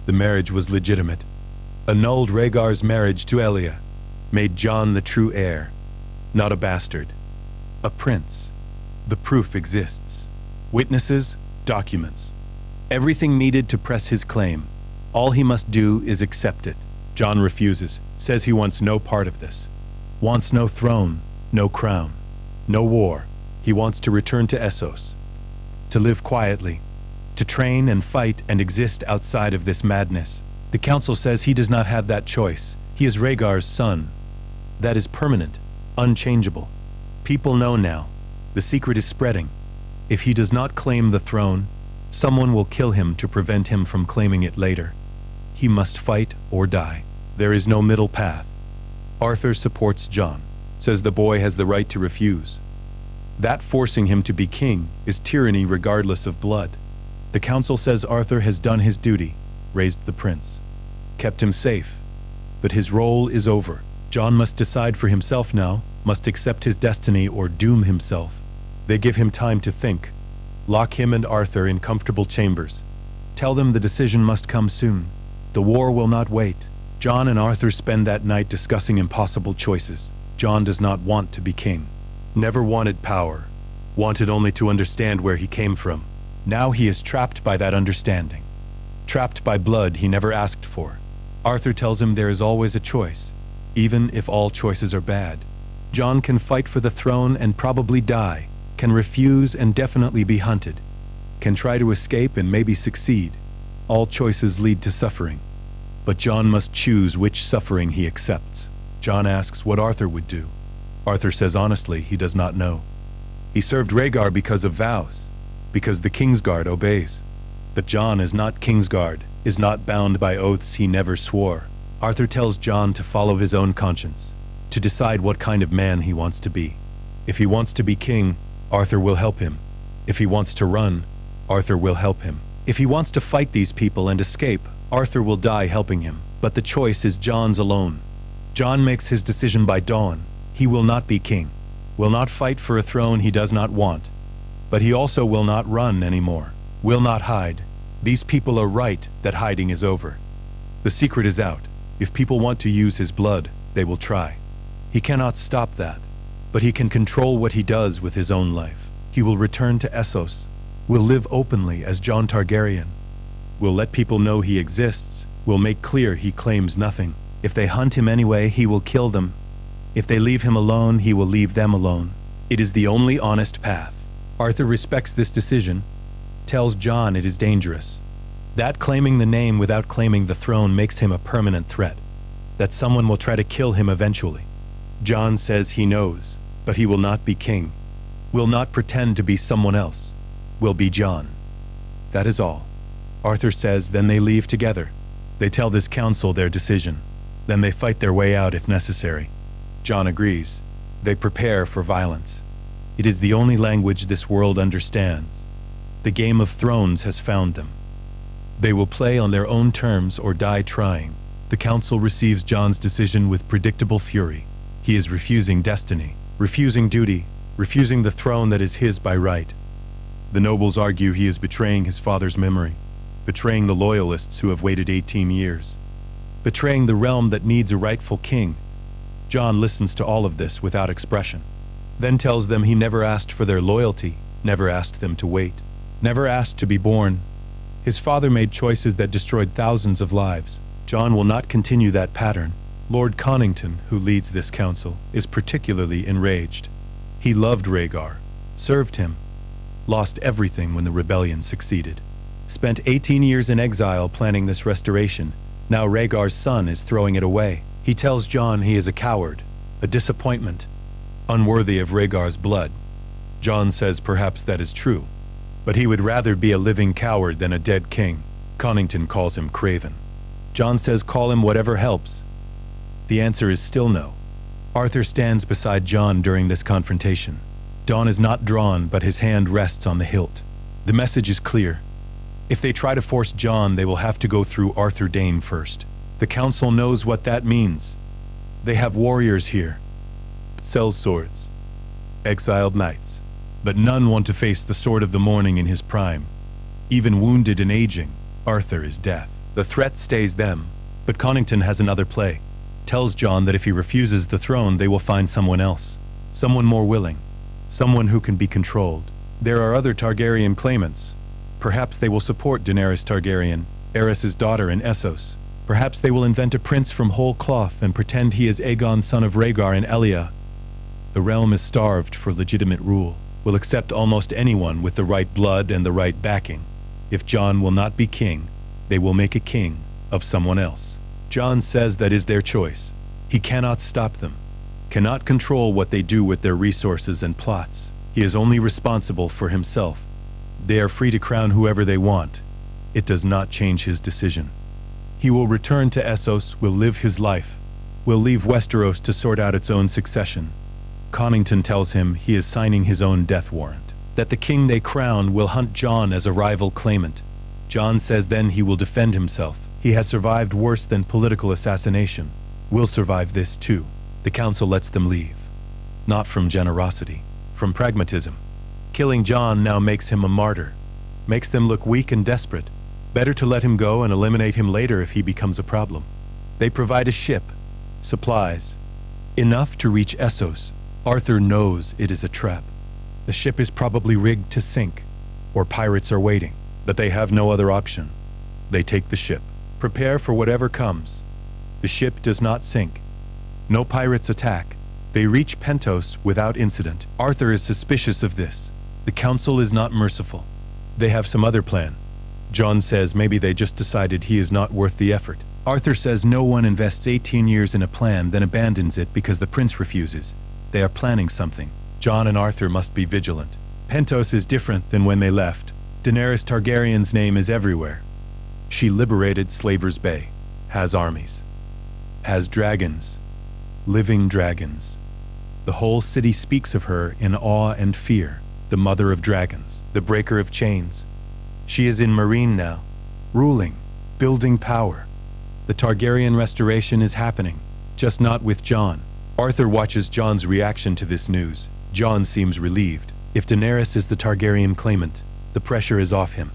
S2: The marriage was legitimate. Annulled Rhaegar's marriage to Elia, made Jon the true heir, not a bastard, a prince. The proof exists. Witnesses, documents, everything needed to press his claim. All he must do is accept it. Jon refuses, says he wants no part of this. Wants no throne, no crown, no war. He wants to return to Essos, to live quietly, to train and fight and exist outside of this madness. The council says he does not have that choice. He is Rhaegar's son. That is permanent, unchangeable. People know now. The secret is spreading. If he does not claim the throne, someone will kill him to prevent him from claiming it later. He must fight or die. There is no middle path. Arthur supports Jon, says the boy has the right to refuse. That forcing him to be king is tyranny regardless of blood. The council says Arthur has done his duty, raised the prince, kept him safe. But his role is over. Jon must decide for himself now, must accept his destiny or doom himself. They give him time to think, lock him and Arthur in comfortable chambers. Tell them the decision must come soon. The war will not wait. Jon and Arthur spend that night discussing impossible choices. Jon does not want to be king. Never wanted power. Wanted only to understand where he came from. Now he is trapped by that understanding. Trapped by blood he never asked for. Arthur tells him there is always a choice, even if all choices are bad. Jon can fight for the throne and probably die, can refuse and definitely be hunted, can try to escape and maybe succeed. All choices lead to suffering. But Jon must choose which suffering he accepts. Jon asks what Arthur would do. Arthur says honestly he does not know. He served Rhaegar because of vows, because the Kingsguard obeys. But Jon is not Kingsguard, is not bound by oaths he never swore. Arthur tells Jon to follow his own conscience, to decide what kind of man he wants to be. If he wants to be king, Arthur will help him. If he wants to run, Arthur will help him. If he wants to fight these people and escape, Arthur will die helping him. But the choice is Jon's alone. Jon makes his decision by dawn. He will not be king, will not fight for a throne he does not want. But he also will not run anymore, will not hide. These people are right that hiding is over. The secret is out. If people want to use his blood, they will try. He cannot stop that, but he can control what he does with his own life. He will return to Essos, will live openly as Jon Targaryen, will let people know he exists, will make clear he claims nothing. If they hunt him anyway, he will kill them. If they leave him alone, he will leave them alone. It is the only honest path. Arthur respects this decision, tells Jon it is dangerous. That claiming the name without claiming the throne makes him a permanent threat, that someone will try to kill him eventually. Jon says he knows, but he will not be king, will not pretend to be someone else, will be Jon. That is all. Arthur says then they leave together. They tell this council their decision. Then they fight their way out if necessary. Jon agrees. They prepare for violence. It is the only language this world understands. The Game of Thrones has found them. They will play on their own terms or die trying. The council receives Jon's decision with predictable fury. He is refusing destiny, refusing duty, refusing the throne that is his by right. The nobles argue he is betraying his father's memory, betraying the loyalists who have waited 18 years, betraying the realm that needs a rightful king. Jon listens to all of this without expression, then tells them he never asked for their loyalty, never asked them to wait, never asked to be born. His father made choices that destroyed thousands of lives. Jon will not continue that pattern. Lord Connington, who leads this council, is particularly enraged. He loved Rhaegar, served him, lost everything when the rebellion succeeded. Spent 18 years in exile planning this restoration. Now Rhaegar's son is throwing it away. He tells Jon he is a coward, a disappointment, unworthy of Rhaegar's blood. Jon says perhaps that is true, but he would rather be a living coward than a dead king. Connington calls him craven. Jon says call him whatever helps. The answer is still no. Arthur stands beside Jon during this confrontation. Jon is not drawn, but his hand rests on the hilt. The message is clear. If they try to force Jon, they will have to go through Arthur Dayne first. The council knows what that means. They have warriors here. Sellswords. Exiled knights. But none want to face the Sword of the Morning in his prime. Even wounded and aging, Arthur is death. The threat stays them, but Connington has another play. Tells Jon that if he refuses the throne, they will find someone else. Someone more willing. Someone who can be controlled. There are other Targaryen claimants. Perhaps they will support Daenerys Targaryen, Aerys's daughter in Essos. Perhaps they will invent a prince from whole cloth and pretend he is Aegon, son of Rhaegar and Elia. The realm is starved for legitimate rule. Will accept almost anyone with the right blood and the right backing. If Jon will not be king, they will make a king of someone else. Jon says that is their choice. He cannot stop them, cannot control what they do with their resources and plots. He is only responsible for himself. They are free to crown whoever they want. It does not change his decision. He will return to Essos, will live his life, will leave Westeros to sort out its own succession. Connington tells him he is signing his own death warrant, that the king they crown will hunt Jon as a rival claimant. Jon says then he will defend himself. He has survived worse than political assassination. Will survive this too. The council lets them leave. Not from generosity, from pragmatism. Killing Jon now makes him a martyr, makes them look weak and desperate. Better to let him go and eliminate him later if he becomes a problem. They provide a ship, supplies, enough to reach Essos. Arthur knows it is a trap. The ship is probably rigged to sink, or pirates are waiting, but they have no other option. They take the ship. Prepare for whatever comes. The ship does not sink. No pirates attack. They reach Pentos without incident. Arthur is suspicious of this. The council is not merciful. They have some other plan. Jon says maybe they just decided he is not worth the effort. Arthur says no one invests 18 years in a plan then abandons it because the prince refuses. They are planning something. Jon and Arthur must be vigilant. Pentos is different than when they left. Daenerys Targaryen's name is everywhere. She liberated Slaver's Bay, has armies, has dragons, living dragons. The whole city speaks of her in awe and fear, the mother of dragons, the breaker of chains. She is in Meereen now, ruling, building power. The Targaryen restoration is happening, just not with Jon. Arthur watches Jon's reaction to this news. Jon seems relieved. If Daenerys is the Targaryen claimant, the pressure is off him.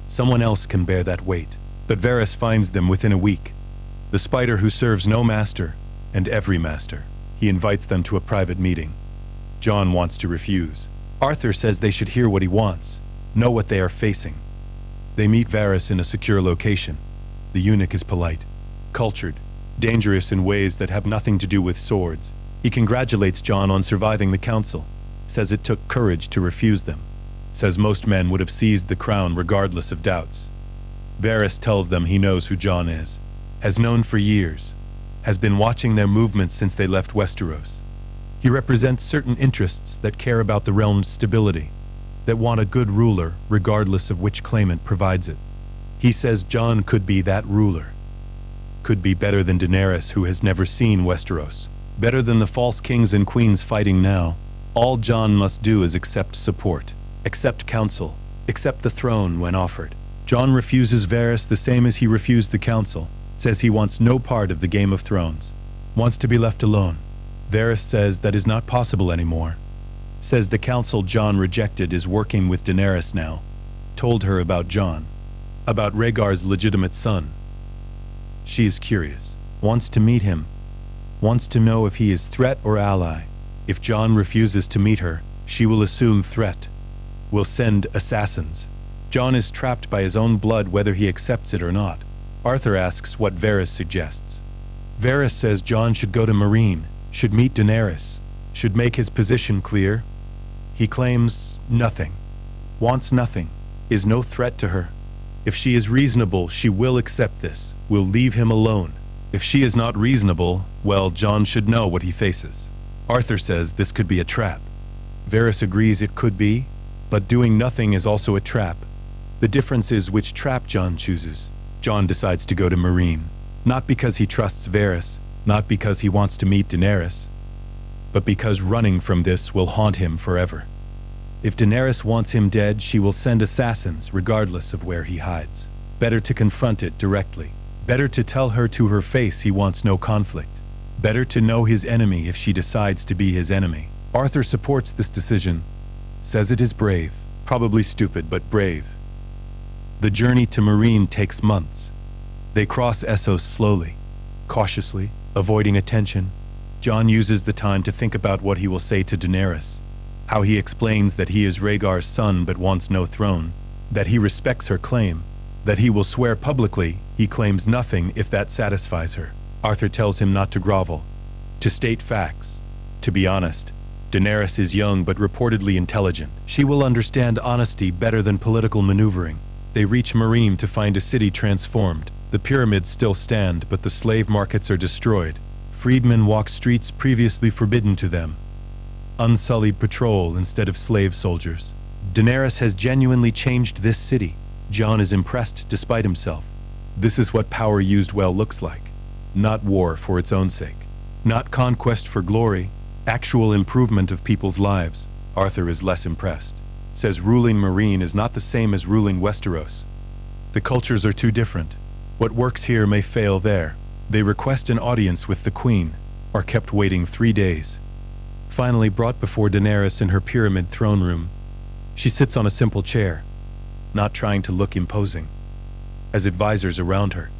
S2: Someone else can bear that weight. But Varys finds them within a week. The spider who serves no master, and every master. He invites them to a private meeting. Jon wants to refuse. Arthur says they should hear what he wants, know what they are facing. They meet Varys in a secure location. The eunuch is polite, cultured, dangerous in ways that have nothing to do with swords. He congratulates Jon on surviving the council, says it took courage to refuse them, says most men would have seized the crown regardless of doubts. Varys tells them he knows who Jon is, has known for years, has been watching their movements since they left Westeros. He represents certain interests that care about the realm's stability, that want a good ruler regardless of which claimant provides it. He says Jon could be that ruler. Could be better than Daenerys, who has never seen Westeros. Better than the false kings and queens fighting now. All Jon must do is accept support, accept counsel, accept the throne when offered. Jon refuses Varys the same as he refused the council, says he wants no part of the Game of Thrones, wants to be left alone. Varys says that is not possible anymore. Says the council Jon rejected is working with Daenerys now. Told her about Jon, about Rhaegar's legitimate son. She is curious, wants to meet him, wants to know if he is threat or ally. If Jon refuses to meet her, she will assume threat, will send assassins. Jon is trapped by his own blood whether he accepts it or not. Arthur asks what Varys suggests. Varys says Jon should go to Meereen, should meet Daenerys, should make his position clear. He claims nothing, wants nothing, is no threat to her. If she is reasonable, she will accept this, will leave him alone. If she is not reasonable, well, Jon should know what he faces. Arthur says this could be a trap. Varys agrees it could be, but doing nothing is also a trap. The difference is which trap Jon chooses. Jon decides to go to Meereen, not because he trusts Varys, not because he wants to meet Daenerys, but because running from this will haunt him forever. If Daenerys wants him dead, she will send assassins regardless of where he hides. Better to confront it directly. Better to tell her to her face he wants no conflict. Better to know his enemy if she decides to be his enemy. Arthur supports this decision, says it is brave, probably stupid, but brave. The journey to Meereen takes months. They cross Essos slowly, cautiously, avoiding attention. Jon uses the time to think about what he will say to Daenerys, how he explains that he is Rhaegar's son but wants no throne, that he respects her claim, that he will swear publicly he claims nothing if that satisfies her. Arthur tells him not to grovel, to state facts, to be honest. Daenerys is young but reportedly intelligent. She will understand honesty better than political maneuvering. They reach Meereen to find a city transformed. The pyramids still stand, but the slave markets are destroyed. Freedmen walk streets previously forbidden to them. Unsullied patrol instead of slave soldiers. Daenerys has genuinely changed this city. Jon is impressed despite himself. This is what power used well looks like. Not war for its own sake. Not conquest for glory. Actual improvement of people's lives. Arthur is less impressed. Says ruling Meereen is not the same as ruling Westeros. The cultures are too different. What works here may fail there. They request an audience with the queen, are kept waiting 3 days. Finally brought before Daenerys in her pyramid throne room. She sits on a simple chair, not trying to look imposing. As advisors around her,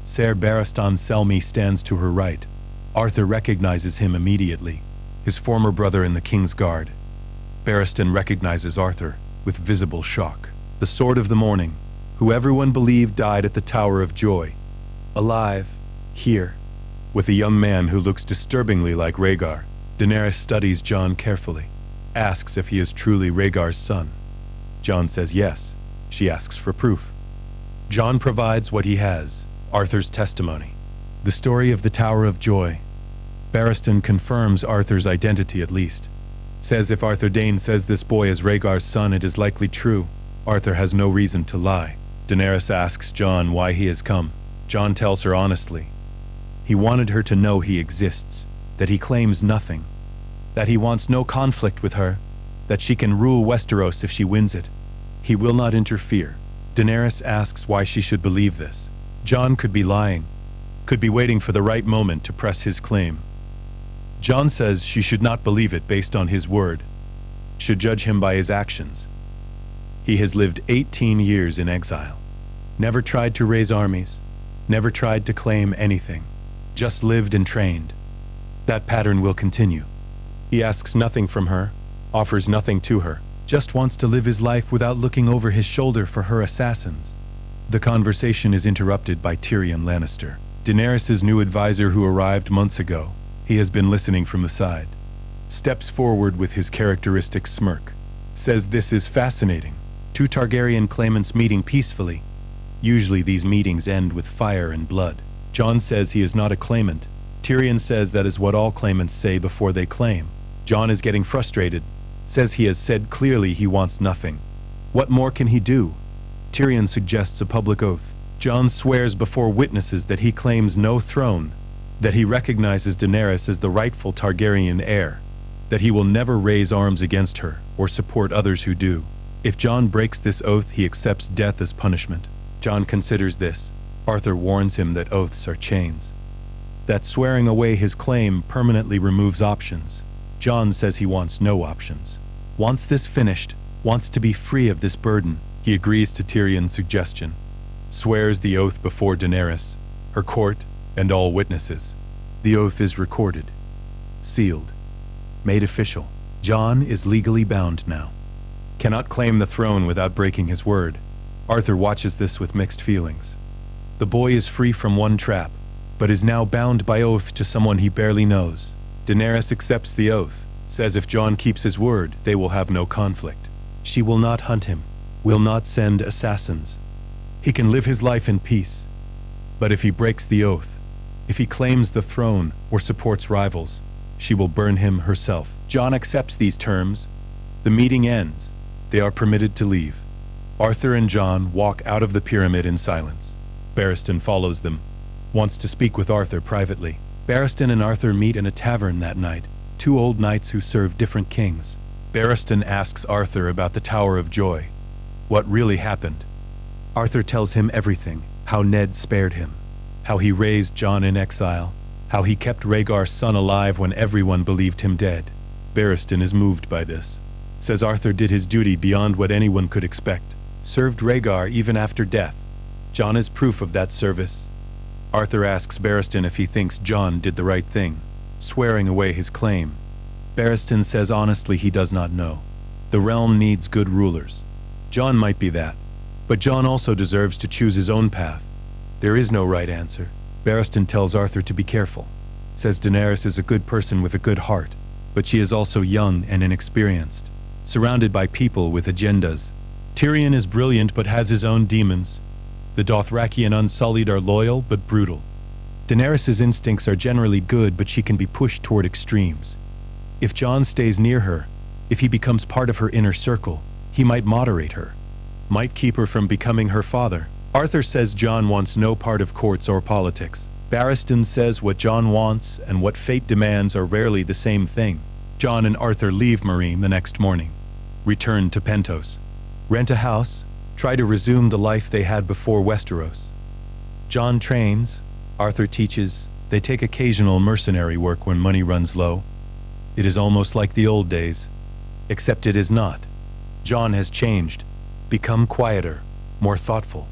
S2: Ser Barristan Selmy stands to her right. Arthur recognizes him immediately, his former brother in the Kingsguard. Barristan recognizes Arthur with visible shock. The Sword of the Morning, who everyone believed died at the Tower of Joy. Alive, here, with a young man who looks disturbingly like Rhaegar. Daenerys studies Jon carefully, asks if he is truly Rhaegar's son. Jon says yes. She asks for proof. Jon provides what he has, Arthur's testimony. The story of the Tower of Joy. Barristan confirms Arthur's identity at least. Says if Arthur Dayne says this boy is Rhaegar's son, it is likely true. Arthur has no reason to lie. Daenerys asks Jon why he has come. Jon tells her honestly. He wanted her to know he exists, that he claims nothing, that he wants no conflict with her, that she can rule Westeros if she wins it. He will not interfere. Daenerys asks why she should believe this. Jon could be lying, could be waiting for the right moment to press his claim. Jon says she should not believe it based on his word, should judge him by his actions. He has lived 18 years in exile, never tried to raise armies, never tried to claim anything, just lived and trained. That pattern will continue. He asks nothing from her, offers nothing to her, just wants to live his life without looking over his shoulder for her assassins. The conversation is interrupted by Tyrion Lannister, Daenerys' new advisor who arrived months ago. He has been listening from the side. Steps forward with his characteristic smirk. Says this is fascinating. 2 Targaryen claimants meeting peacefully. Usually these meetings end with fire and blood. Jon says he is not a claimant. Tyrion says that is what all claimants say before they claim. Jon is getting frustrated. Says he has said clearly he wants nothing. What more can he do? Tyrion suggests a public oath. Jon swears before witnesses that he claims no throne, that he recognizes Daenerys as the rightful Targaryen heir, that he will never raise arms against her or support others who do. If Jon breaks this oath, he accepts death as punishment. Jon considers this. Arthur warns him that oaths are chains, that swearing away his claim permanently removes options. Jon says he wants no options. Wants this finished, wants to be free of this burden. He agrees to Tyrion's suggestion. Swears the oath before Daenerys, her court, and all witnesses. The oath is recorded, sealed, made official. Jon is legally bound now. Cannot claim the throne without breaking his word. Arthur watches this with mixed feelings. The boy is free from one trap, but is now bound by oath to someone he barely knows. Daenerys accepts the oath, says if Jon keeps his word, they will have no conflict. She will not hunt him, will not send assassins. He can live his life in peace. But if he breaks the oath, if he claims the throne or supports rivals, she will burn him herself. Jon accepts these terms. The meeting ends. They are permitted to leave. Arthur and Jon walk out of the pyramid in silence. Barristan follows them, wants to speak with Arthur privately. Barristan and Arthur meet in a tavern that night, two old knights who serve different kings. Barristan asks Arthur about the Tower of Joy. What really happened? Arthur tells him everything, how Ned spared him, how he raised Jon in exile, how he kept Rhaegar's son alive when everyone believed him dead. Barristan is moved by this. Says Arthur did his duty beyond what anyone could expect, served Rhaegar even after death. Jon is proof of that service. Arthur asks Barristan if he thinks Jon did the right thing, swearing away his claim. Barristan says honestly he does not know. The realm needs good rulers. Jon might be that, but Jon also deserves to choose his own path. There is no right answer. Barristan tells Arthur to be careful. Says Daenerys is a good person with a good heart, but she is also young and inexperienced, surrounded by people with agendas. Tyrion is brilliant but has his own demons. The Dothraki and Unsullied are loyal but brutal. Daenerys' instincts are generally good, but she can be pushed toward extremes. If Jon stays near her, if he becomes part of her inner circle, he might moderate her, might keep her from becoming her father. Arthur says Jon wants no part of courts or politics. Barristan says what Jon wants and what fate demands are rarely the same thing. Jon and Arthur leave Meereen the next morning, return to Pentos, rent a house, try to resume the life they had before Westeros. Jon trains, Arthur teaches, they take occasional mercenary work when money runs low. It is almost like the old days, except it is not. Jon has changed, become quieter, more thoughtful.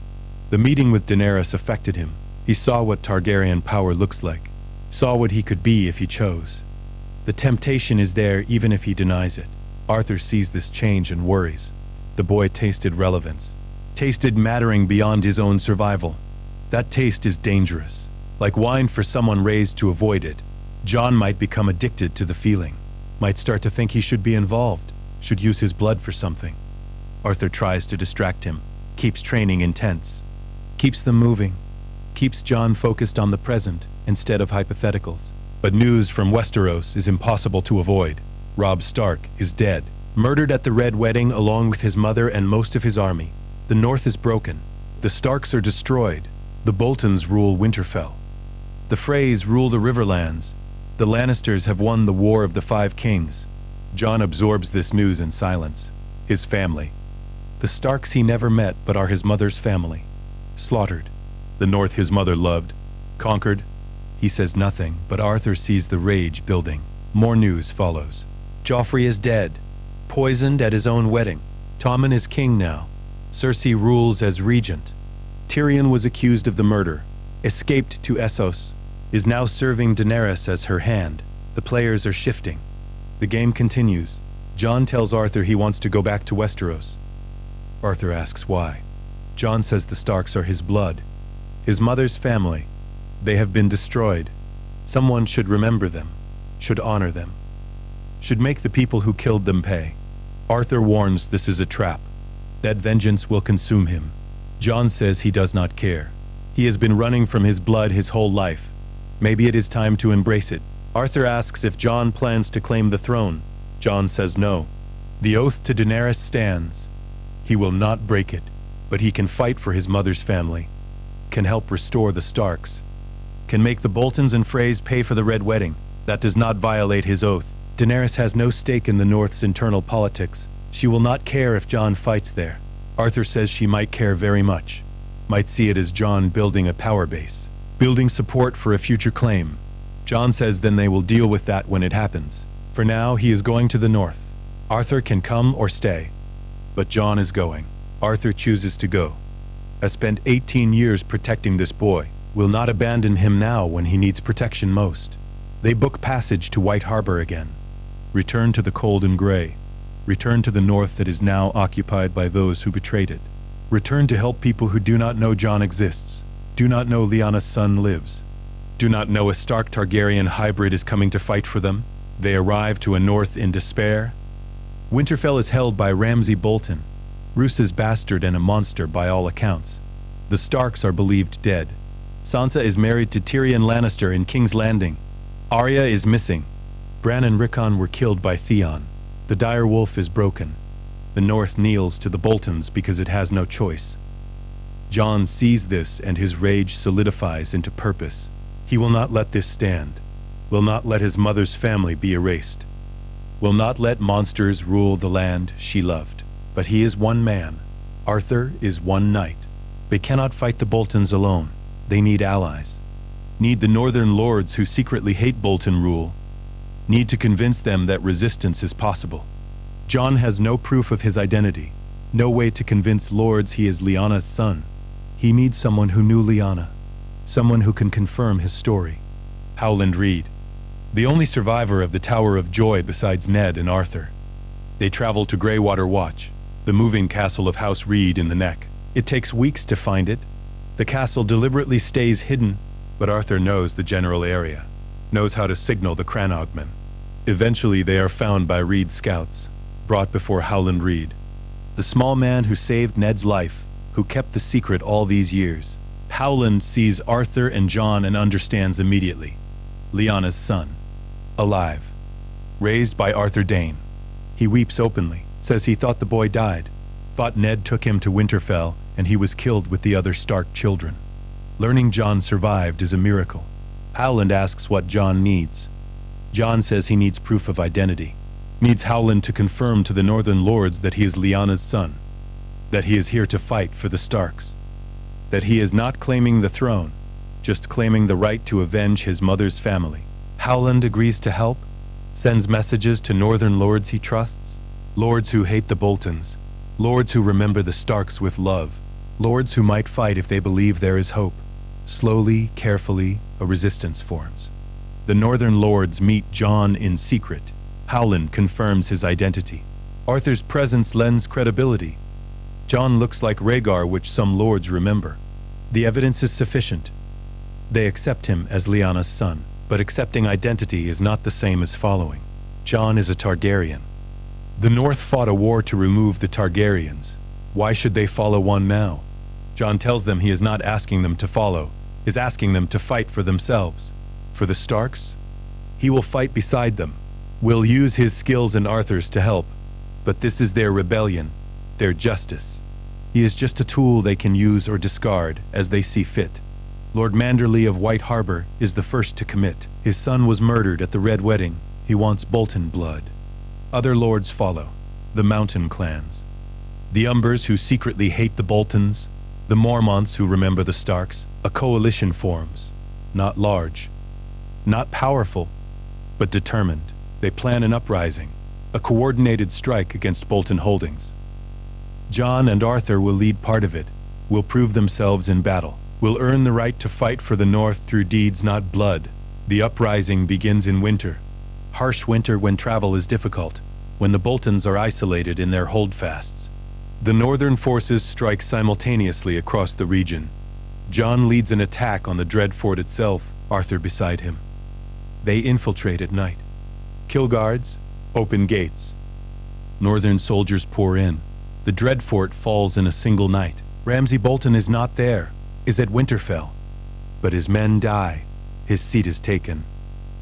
S2: The meeting with Daenerys affected him. He saw what Targaryen power looks like, saw what he could be if he chose. The temptation is there even if he denies it. Arthur sees this change and worries. The boy tasted relevance, tasted mattering beyond his own survival. That taste is dangerous. Like wine for someone raised to avoid it, Jon might become addicted to the feeling, might start to think he should be involved, should use his blood for something. Arthur tries to distract him, keeps training intense, keeps them moving, keeps Jon focused on the present instead of hypotheticals. But news from Westeros is impossible to avoid. Robb Stark is dead, murdered at the Red Wedding along with his mother and most of his army. The North is broken. The Starks are destroyed. The Boltons rule Winterfell. The Freys rule the Riverlands. The Lannisters have won the War of the Five Kings. Jon absorbs this news in silence. His family. The Starks he never met but are his mother's family. Slaughtered. The North his mother loved. Conquered. He says nothing, but Arthur sees the rage building. More news follows. Joffrey is dead. Poisoned at his own wedding. Tommen is king now. Cersei rules as regent. Tyrion was accused of the murder. Escaped to Essos. Is now serving Daenerys as her hand. The players are shifting. The game continues. Jon tells Arthur he wants to go back to Westeros. Arthur asks why. Jon says the Starks are his blood, his mother's family. They have been destroyed. Someone should remember them, should honor them, should make the people who killed them pay. Arthur warns this is a trap, that vengeance will consume him. Jon says he does not care. He has been running from his blood his whole life. Maybe it is time to embrace it. Arthur asks if Jon plans to claim the throne. Jon says no. The oath to Daenerys stands. He will not break it, but he can fight for his mother's family, can help restore the Starks, can make the Boltons and Freys pay for the Red Wedding. That does not violate his oath. Daenerys has no stake in the North's internal politics. She will not care if Jon fights there. Arthur says she might care very much, might see it as Jon building a power base, building support for a future claim. Jon says then they will deal with that when it happens. For now, he is going to the North. Arthur can come or stay, but Jon is going. Arthur chooses to go. Has spent 18 years protecting this boy, will not abandon him now when he needs protection most. They book passage to White Harbor again. Return to the cold and gray. Return to the North that is now occupied by those who betrayed it. Return to help people who do not know Jon exists, do not know Lyanna's son lives, do not know a Stark Targaryen hybrid is coming to fight for them. They arrive to a North in despair. Winterfell is held by Ramsay Bolton, Roose's bastard and a monster by all accounts. The Starks are believed dead. Sansa is married to Tyrion Lannister in King's Landing. Arya is missing. Bran and Rickon were killed by Theon. The dire wolf is broken. The North kneels to the Boltons because it has no choice. Jon sees this and his rage solidifies into purpose. He will not let this stand, will not let his mother's family be erased, will not let monsters rule the land she loved. But he is one man. Arthur is one knight. They cannot fight the Boltons alone. They need allies. Need the northern lords who secretly hate Bolton rule. Need to convince them that resistance is possible. Jon has no proof of his identity, no way to convince lords he is Lyanna's son. He needs someone who knew Lyanna, someone who can confirm his story. Howland Reed, the only survivor of the Tower of Joy besides Ned and Arthur. They travel to Greywater Watch, the moving castle of House Reed in the Neck. It takes weeks to find it. The castle deliberately stays hidden, but Arthur knows the general area, knows how to signal the Cranogmen. Eventually they are found by Reed's scouts, brought before Howland Reed, the small man who saved Ned's life, who kept the secret all these years. Howland sees Arthur and Jon and understands immediately. Lyanna's son, alive, raised by Arthur Dayne. He weeps openly, says he thought the boy died, thought Ned took him to Winterfell and he was killed with the other Stark children. Learning Jon survived is a miracle. Howland asks what Jon needs. Jon says he needs proof of identity, needs Howland to confirm to the Northern Lords that he is Lyanna's son, that he is here to fight for the Starks, that he is not claiming the throne, just claiming the right to avenge his mother's family. Howland agrees to help, sends messages to Northern Lords he trusts, lords who hate the Boltons, lords who remember the Starks with love, lords who might fight if they believe there is hope. Slowly, carefully, a resistance forms. The Northern Lords meet Jon in secret. Howland confirms his identity. Arthur's presence lends credibility. Jon looks like Rhaegar, which some lords remember. The evidence is sufficient. They accept him as Lyanna's son, but accepting identity is not the same as following. Jon is a Targaryen. The North fought a war to remove the Targaryens. Why should they follow one now? Jon tells them he is not asking them to follow, is asking them to fight for themselves. For the Starks, he will fight beside them, will use his skills and Arthur's to help. But this is their rebellion, their justice. He is just a tool they can use or discard as they see fit. Lord Manderley of White Harbor is the first to commit. His son was murdered at the Red Wedding. He wants Bolton blood. Other lords follow, the mountain clans. The Umbers who secretly hate the Boltons, the Mormonts who remember the Starks. A coalition forms, not large, not powerful, but determined. They plan an uprising, a coordinated strike against Bolton holdings. Jon and Arthur will lead part of it, will prove themselves in battle, will earn the right to fight for the North through deeds, not blood. The uprising begins in winter, harsh winter when travel is difficult, when the Boltons are isolated in their holdfasts. The northern forces strike simultaneously across the region. Jon leads an attack on the Dread Fort itself, Arthur beside him. They infiltrate at night. Kill guards, open gates. Northern soldiers pour in. The Dread Fort falls in a single night. Ramsay Bolton is not there, is at Winterfell. But his men die. His seat is taken.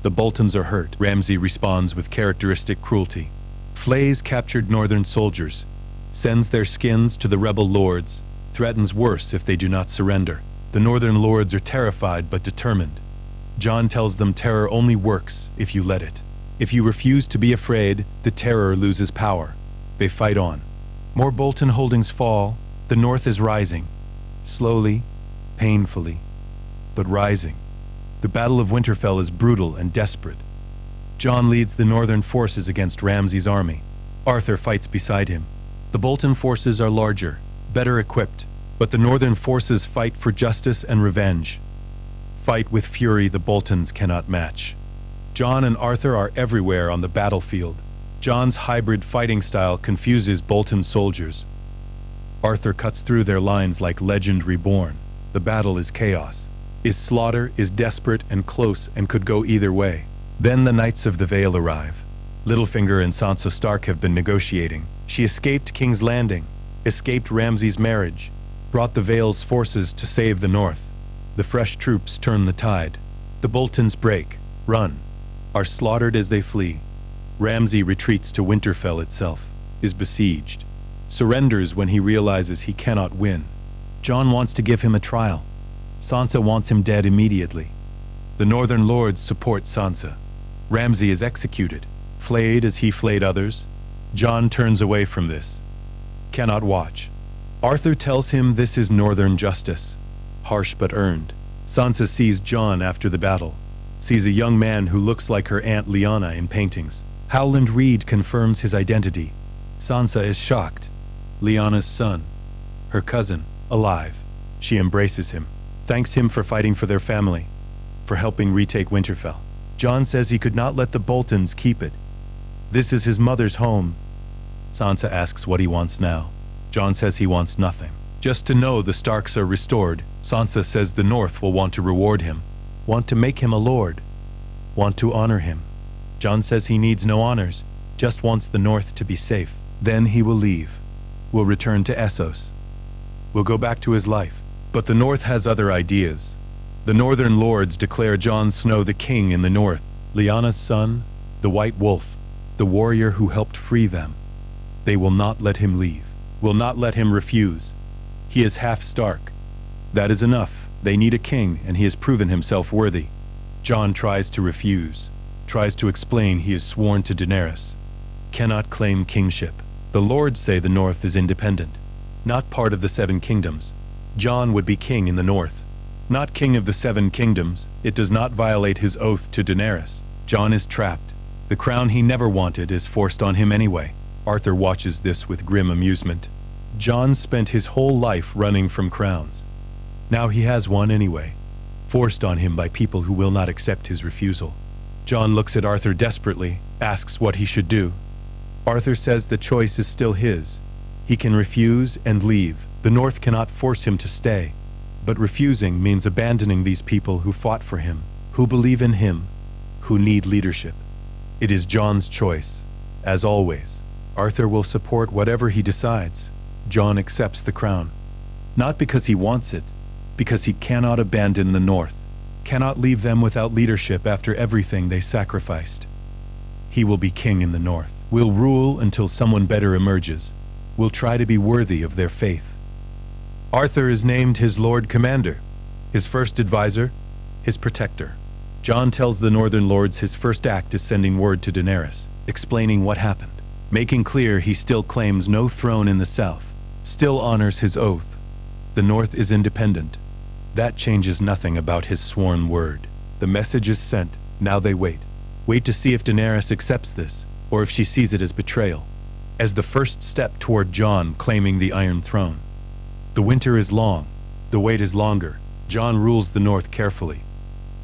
S2: The Boltons are hurt. Ramsay responds with characteristic cruelty. Flays captured northern soldiers, sends their skins to the rebel lords, threatens worse if they do not surrender. The northern lords are terrified but determined. Jon tells them terror only works if you let it. If you refuse to be afraid, the terror loses power. They fight on. More Bolton holdings fall. The north is rising. Slowly, painfully, but rising. The Battle of Winterfell is brutal and desperate. Jon leads the northern forces against Ramsay's army. Arthur fights beside him. The Bolton forces are larger, better equipped, but the northern forces fight for justice and revenge. Fight with fury the Boltons cannot match. Jon and Arthur are everywhere on the battlefield. Jon's hybrid fighting style confuses Bolton soldiers. Arthur cuts through their lines like legend reborn. The battle is chaos, is slaughter, is desperate and close and could go either way. Then the Knights of the Vale arrive. Littlefinger and Sansa Stark have been negotiating. She escaped King's Landing, escaped Ramsay's marriage, brought the Vale's forces to save the North. The fresh troops turn the tide. The Boltons break, run, are slaughtered as they flee. Ramsay retreats to Winterfell itself, is besieged, surrenders when he realizes he cannot win. Jon wants to give him a trial. Sansa wants him dead immediately. The Northern Lords support Sansa. Ramsay is executed, flayed as he flayed others. Jon turns away from this. Cannot watch. Arthur tells him this is Northern justice, harsh but earned. Sansa sees Jon after the battle, sees a young man who looks like her Aunt Lyanna in paintings. Howland Reed confirms his identity. Sansa is shocked. Lyanna's son, her cousin, alive. She embraces him, thanks him for fighting for their family, for helping retake Winterfell. Jon says he could not let the Boltons keep it. This is his mother's home. Sansa asks what he wants now. Jon says he wants nothing. Just to know the Starks are restored. Sansa says the North will want to reward him, want to make him a lord, want to honor him. Jon says he needs no honors, just wants the North to be safe. Then he will leave, will return to Essos, will go back to his life. But the North has other ideas. The Northern Lords declare Jon Snow the king in the North, Lyanna's son, the White Wolf, the warrior who helped free them. They will not let him leave, will not let him refuse. He is half Stark. That is enough. They need a king, and he has proven himself worthy. Jon tries to refuse, tries to explain he is sworn to Daenerys, cannot claim kingship. The Lords say the North is independent, not part of the Seven Kingdoms. Jon would be king in the North, not king of the Seven Kingdoms. It does not violate his oath to Daenerys. Jon is trapped. The crown he never wanted is forced on him anyway. Arthur watches this with grim amusement. Jon spent his whole life running from crowns. Now he has one anyway, forced on him by people who will not accept his refusal. Jon looks at Arthur desperately, asks what he should do. Arthur says the choice is still his. He can refuse and leave. The North cannot force him to stay. But refusing means abandoning these people who fought for him, who believe in him, who need leadership. It is Jon's choice. As always, Arthur will support whatever he decides. Jon accepts the crown, not because he wants it, because he cannot abandon the North, cannot leave them without leadership after everything they sacrificed. He will be king in the North, will rule until someone better emerges, will try to be worthy of their faith. Arthur is named his Lord Commander, his first advisor, his protector. Jon tells the Northern Lords his first act is sending word to Daenerys, explaining what happened, making clear he still claims no throne in the South, still honors his oath. The North is independent. That changes nothing about his sworn word. The message is sent. Now they wait. Wait to see if Daenerys accepts this, or if she sees it as betrayal, as the first step toward Jon claiming the Iron Throne. The winter is long. The wait is longer. Jon rules the North carefully,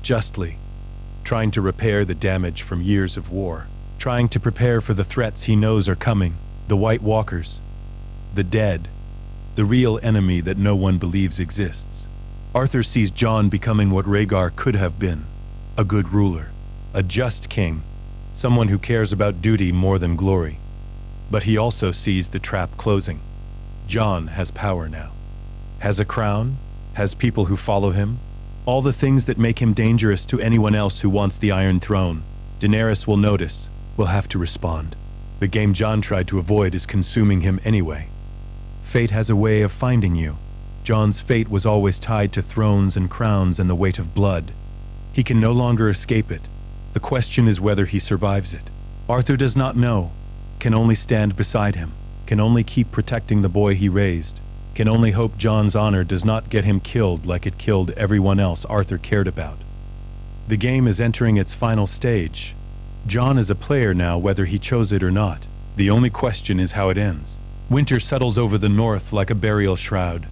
S2: justly, trying to repair the damage from years of war, trying to prepare for the threats he knows are coming, the White Walkers, the dead, the real enemy that no one believes exists. Arthur sees Jon becoming what Rhaegar could have been, a good ruler, a just king, someone who cares about duty more than glory. But he also sees the trap closing. Jon has power now, has a crown, has people who follow him, all the things that make him dangerous to anyone else who wants the Iron Throne. Daenerys will notice, will have to respond. The game Jon tried to avoid is consuming him anyway. Fate has a way of finding you. Jon's fate was always tied to thrones and crowns and the weight of blood. He can no longer escape it. The question is whether he survives it. Arthur does not know, can only stand beside him, can only keep protecting the boy he raised, can only hope Jon's honor does not get him killed like it killed everyone else Arthur cared about. The game is entering its final stage. Jon is a player now whether he chose it or not. The only question is how it ends. Winter settles over the North like a burial shroud.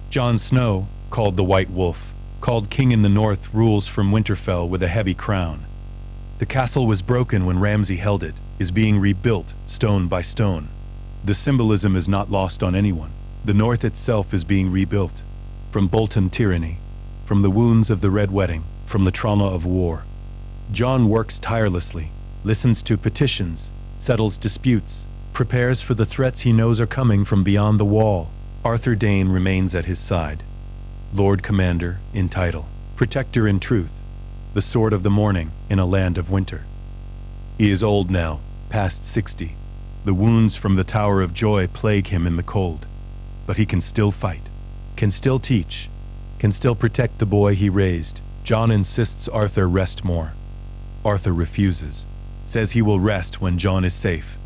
S2: Jon Snow, called the White Wolf, called king in the North, rules from Winterfell with a heavy crown. The castle was broken when Ramsay held it, is being rebuilt stone by stone. The symbolism is not lost on anyone. The North itself is being rebuilt. From Bolton tyranny, from the wounds of the Red Wedding, from the trauma of war. Jon works tirelessly, listens to petitions, settles disputes, prepares for the threats he knows are coming from beyond the wall. Arthur Dayne remains at his side. Lord Commander in title, protector in truth, the sword of the morning in a land of winter. He is old now, past 60. The wounds from the Tower of Joy plague him in the cold, but he can still fight. can still teach, can still protect the boy he raised. Jon insists Arthur rest more. Arthur refuses, says he will rest when Jon is safe.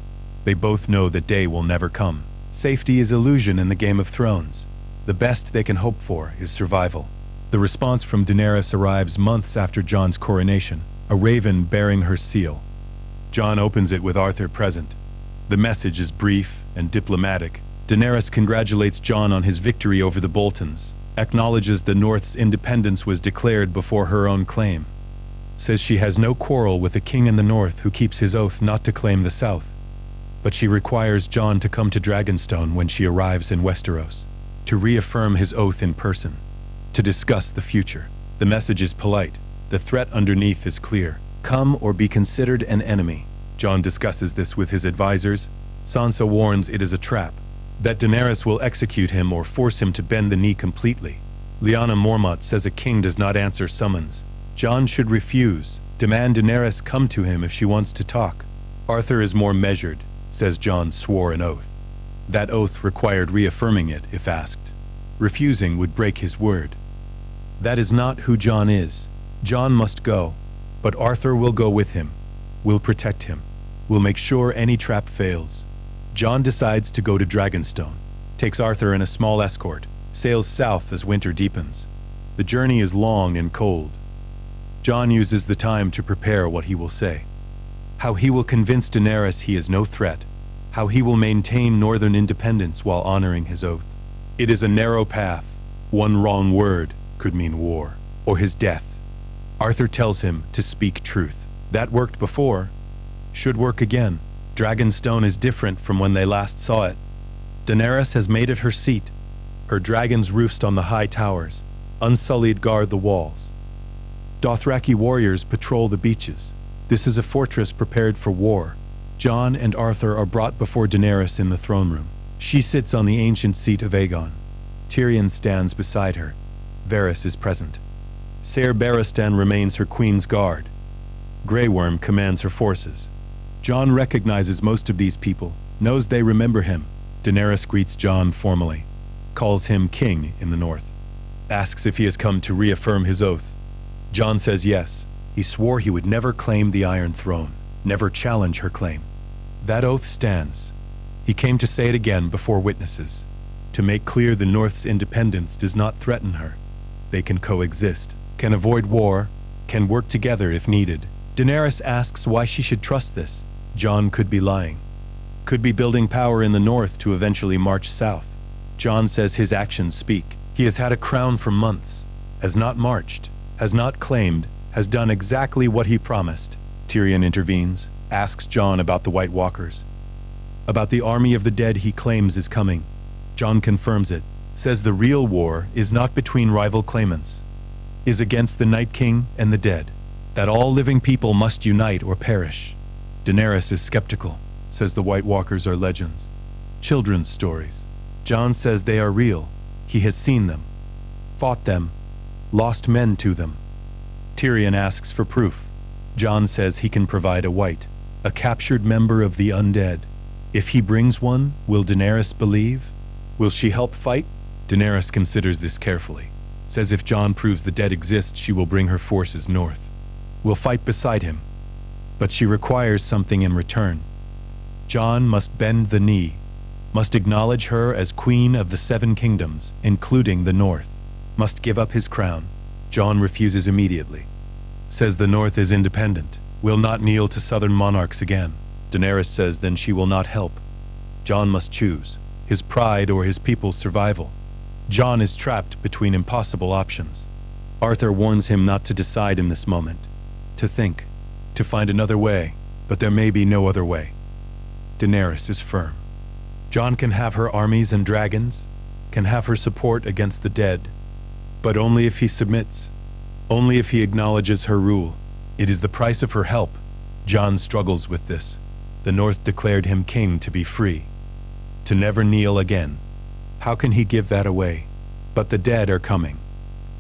S2: They both know that day will never come. Safety is illusion in the Game of Thrones. The best they can hope for is survival. The response from Daenerys arrives months after Jon's coronation, a raven bearing her seal. Jon opens it with Arthur present. The message is brief and diplomatic. Daenerys congratulates Jon on his victory over the Boltons, acknowledges the North's independence was declared before her own claim, says she has no quarrel with a king in the North who keeps his oath not to claim the South. But she requires Jon to come to Dragonstone when she arrives in Westeros, to reaffirm his oath in person, to discuss the future. The message is polite. The threat underneath is clear. Come or be considered an enemy. Jon discusses this with his advisors. Sansa warns it is a trap, that Daenerys will execute him or force him to bend the knee completely. Lyanna Mormont says a king does not answer summons. Jon should refuse, demand Daenerys come to him if she wants to talk. Arthur is more measured, says Jon swore an oath. That oath required reaffirming it if asked. Refusing would break his word. That is not who Jon is. Jon must go, but Arthur will go with him, will protect him, will make sure any trap fails. Jon decides to go to Dragonstone, takes Arthur in a small escort, sails south as winter deepens. The journey is long and cold. Jon uses the time to prepare what he will say. How he will convince Daenerys he is no threat. How he will maintain northern independence while honoring his oath. It is a narrow path. One wrong word could mean war, or his death. Arthur tells him to speak truth. That worked before, should work again. Dragonstone is different from when they last saw it. Daenerys has made it her seat. Her dragons roost on the high towers, unsullied guard the walls. Dothraki warriors patrol the beaches. This is a fortress prepared for war. Jon and Arthur are brought before Daenerys in the throne room. She sits on the ancient seat of Aegon. Tyrion stands beside her. Varys is present. Ser Barristan remains her queen's guard. Grey Worm commands her forces. Jon recognizes most of these people, knows they remember him. Daenerys greets Jon formally, calls him king in the north, asks if he has come to reaffirm his oath. Jon says yes. He swore he would never claim the Iron Throne, never challenge her claim. That oath stands. He came to say it again before witnesses, to make clear the North's independence does not threaten her. They can coexist, can avoid war, can work together if needed. Daenerys asks why she should trust this. Jon could be lying, could be building power in the north to eventually march south. Jon says his actions speak. He has had a crown for months, has not marched, has not claimed, has done exactly what he promised. Tyrion intervenes, asks Jon about the White Walkers, about the army of the dead he claims is coming. Jon confirms it, says the real war is not between rival claimants, is against the Night King and the dead, that all living people must unite or perish. Daenerys is skeptical, says the White Walkers are legends, children's stories. Jon says they are real. He has seen them, fought them, lost men to them. Tyrion asks for proof. Jon says he can provide a white, a captured member of the undead. If he brings one, will Daenerys believe? Will she help fight? Daenerys considers this carefully, says if Jon proves the dead exist, she will bring her forces north, will fight beside him. But she requires something in return. Jon must bend the knee, must acknowledge her as queen of the 7 kingdoms, including the north, must give up his crown. Jon refuses immediately, says the north is independent, will not kneel to southern monarchs again. Daenerys says then she will not help. Jon must choose, his pride or his people's survival. Jon is trapped between impossible options. Arthur warns him not to decide in this moment, to think, to find another way, but there may be no other way. Daenerys is firm. Jon can have her armies and dragons, can have her support against the dead, but only if he submits, only if he acknowledges her rule. It is the price of her help. Jon struggles with this. The North declared him king to be free, to never kneel again. How can he give that away? But the dead are coming.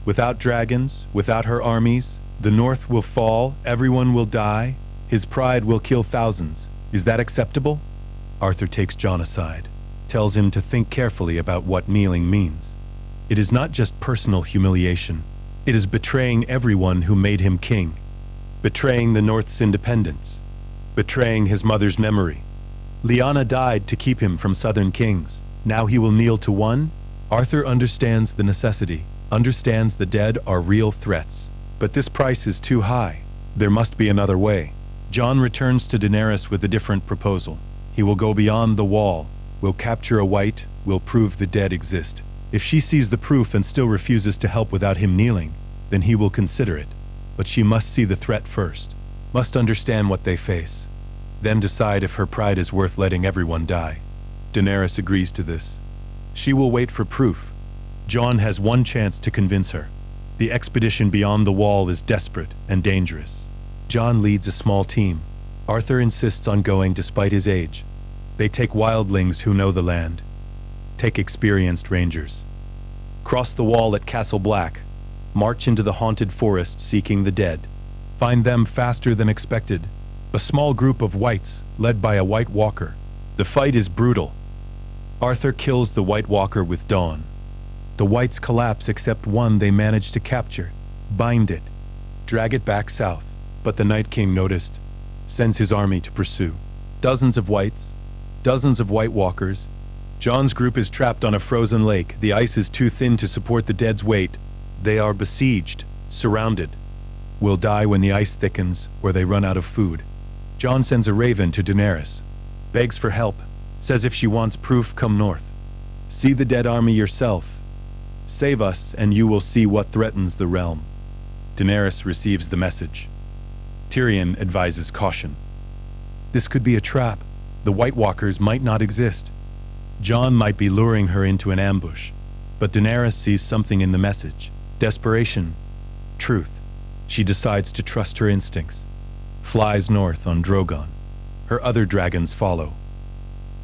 S2: Without dragons, without her armies, the North will fall, everyone will die, his pride will kill thousands. Is that acceptable? Arthur takes Jon aside, tells him to think carefully about what kneeling means. It is not just personal humiliation. It is betraying everyone who made him king, betraying the North's independence, betraying his mother's memory. Lyanna died to keep him from southern kings. Now he will kneel to one? Arthur understands the necessity, understands the dead are real threats. But this price is too high. There must be another way. Jon returns to Daenerys with a different proposal. He will go beyond the wall, will capture a white, will prove the dead exist. If she sees the proof and still refuses to help without him kneeling, then he will consider it. But she must see the threat first, must understand what they face, then decide if her pride is worth letting everyone die. Daenerys agrees to this. She will wait for proof. Jon has one chance to convince her. The expedition beyond the wall is desperate and dangerous. Jon leads a small team. Arthur insists on going despite his age. They take wildlings who know the land. Take experienced rangers. Cross the wall at Castle Black. March into the haunted forest seeking the dead. Find them faster than expected. A small group of whites, led by a White Walker. The fight is brutal. Arthur kills the White Walker with dawn. The whites collapse except one they manage to capture, bind it, drag it back south. But the Night King noticed, sends his army to pursue. Dozens of whites, dozens of White Walkers. Jon's group is trapped on a frozen lake. The ice is too thin to support the dead's weight. They are besieged, surrounded. Will die when the ice thickens or they run out of food. Jon sends a raven to Daenerys, begs for help, says if she wants proof, come north. See the dead army yourself. Save us, and you will see what threatens the realm. Daenerys receives the message. Tyrion advises caution. This could be a trap. The White Walkers might not exist. Jon might be luring her into an ambush. But Daenerys sees something in the message. Desperation. Truth. She decides to trust her instincts. Flies north on Drogon. Her other dragons follow.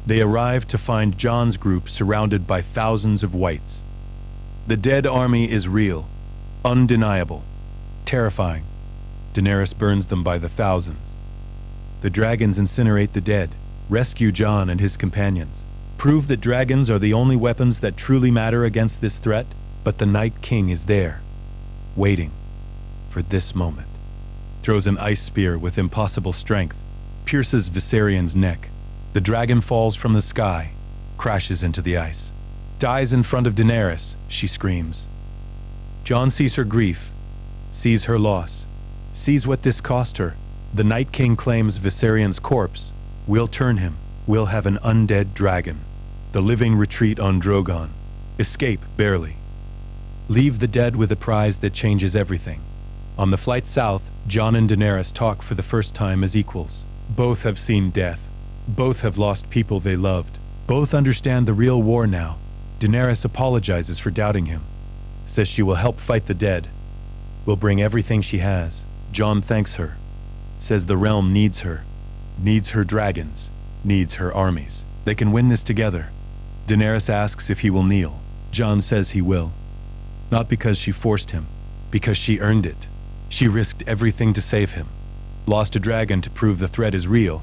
S2: They arrive to find Jon's group surrounded by thousands of whites. The dead army is real, undeniable, terrifying. Daenerys burns them by the thousands. The dragons incinerate the dead, rescue Jon and his companions, prove that dragons are the only weapons that truly matter against this threat. But the Night King is there, waiting for this moment. Throws an ice spear with impossible strength, pierces Viserion's neck. The dragon falls from the sky, crashes into the ice. Dies in front of Daenerys, she screams. Jon sees her grief, sees her loss, sees what this cost her. The Night King claims Viserion's corpse. We'll turn him. We'll have an undead dragon. The living retreat on Drogon. Escape, barely. Leave the dead with a prize that changes everything. On the flight south, Jon and Daenerys talk for the first time as equals. Both have seen death. Both have lost people they loved. Both understand the real war now. Daenerys apologizes for doubting him. Says she will help fight the dead. Will bring everything she has. Jon thanks her. Says the realm needs her. Needs her dragons. Needs her armies. They can win this together. Daenerys asks if he will kneel. Jon says he will. Not because she forced him. Because she earned it. She risked everything to save him. Lost a dragon to prove the threat is real.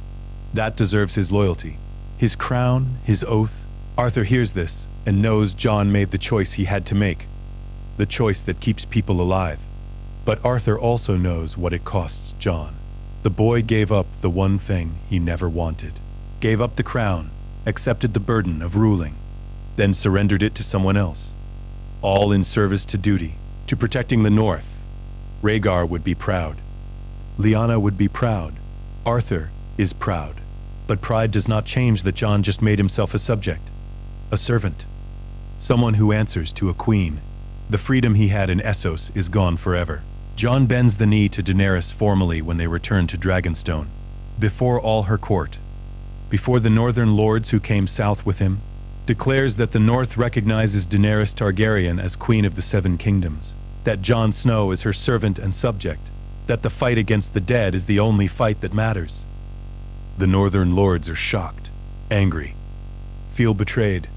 S2: That deserves his loyalty. His crown, his oath. Arthur hears this and knows Jon made the choice he had to make. The choice that keeps people alive. But Arthur also knows what it costs Jon. The boy gave up the one thing he never wanted. Gave up the crown, accepted the burden of ruling, then surrendered it to someone else. All in service to duty, to protecting the North. Rhaegar would be proud. Lyanna would be proud. Arthur is proud. But pride does not change that Jon just made himself a subject, a servant, someone who answers to a queen. The freedom he had in Essos is gone forever. Jon bends the knee to Daenerys formally when they return to Dragonstone, before all her court, before the northern lords who came south with him, declares that the North recognizes Daenerys Targaryen as Queen of the Seven Kingdoms, that Jon Snow is her servant and subject, that the fight against the dead is the only fight that matters. The northern lords are shocked, angry, feel betrayed,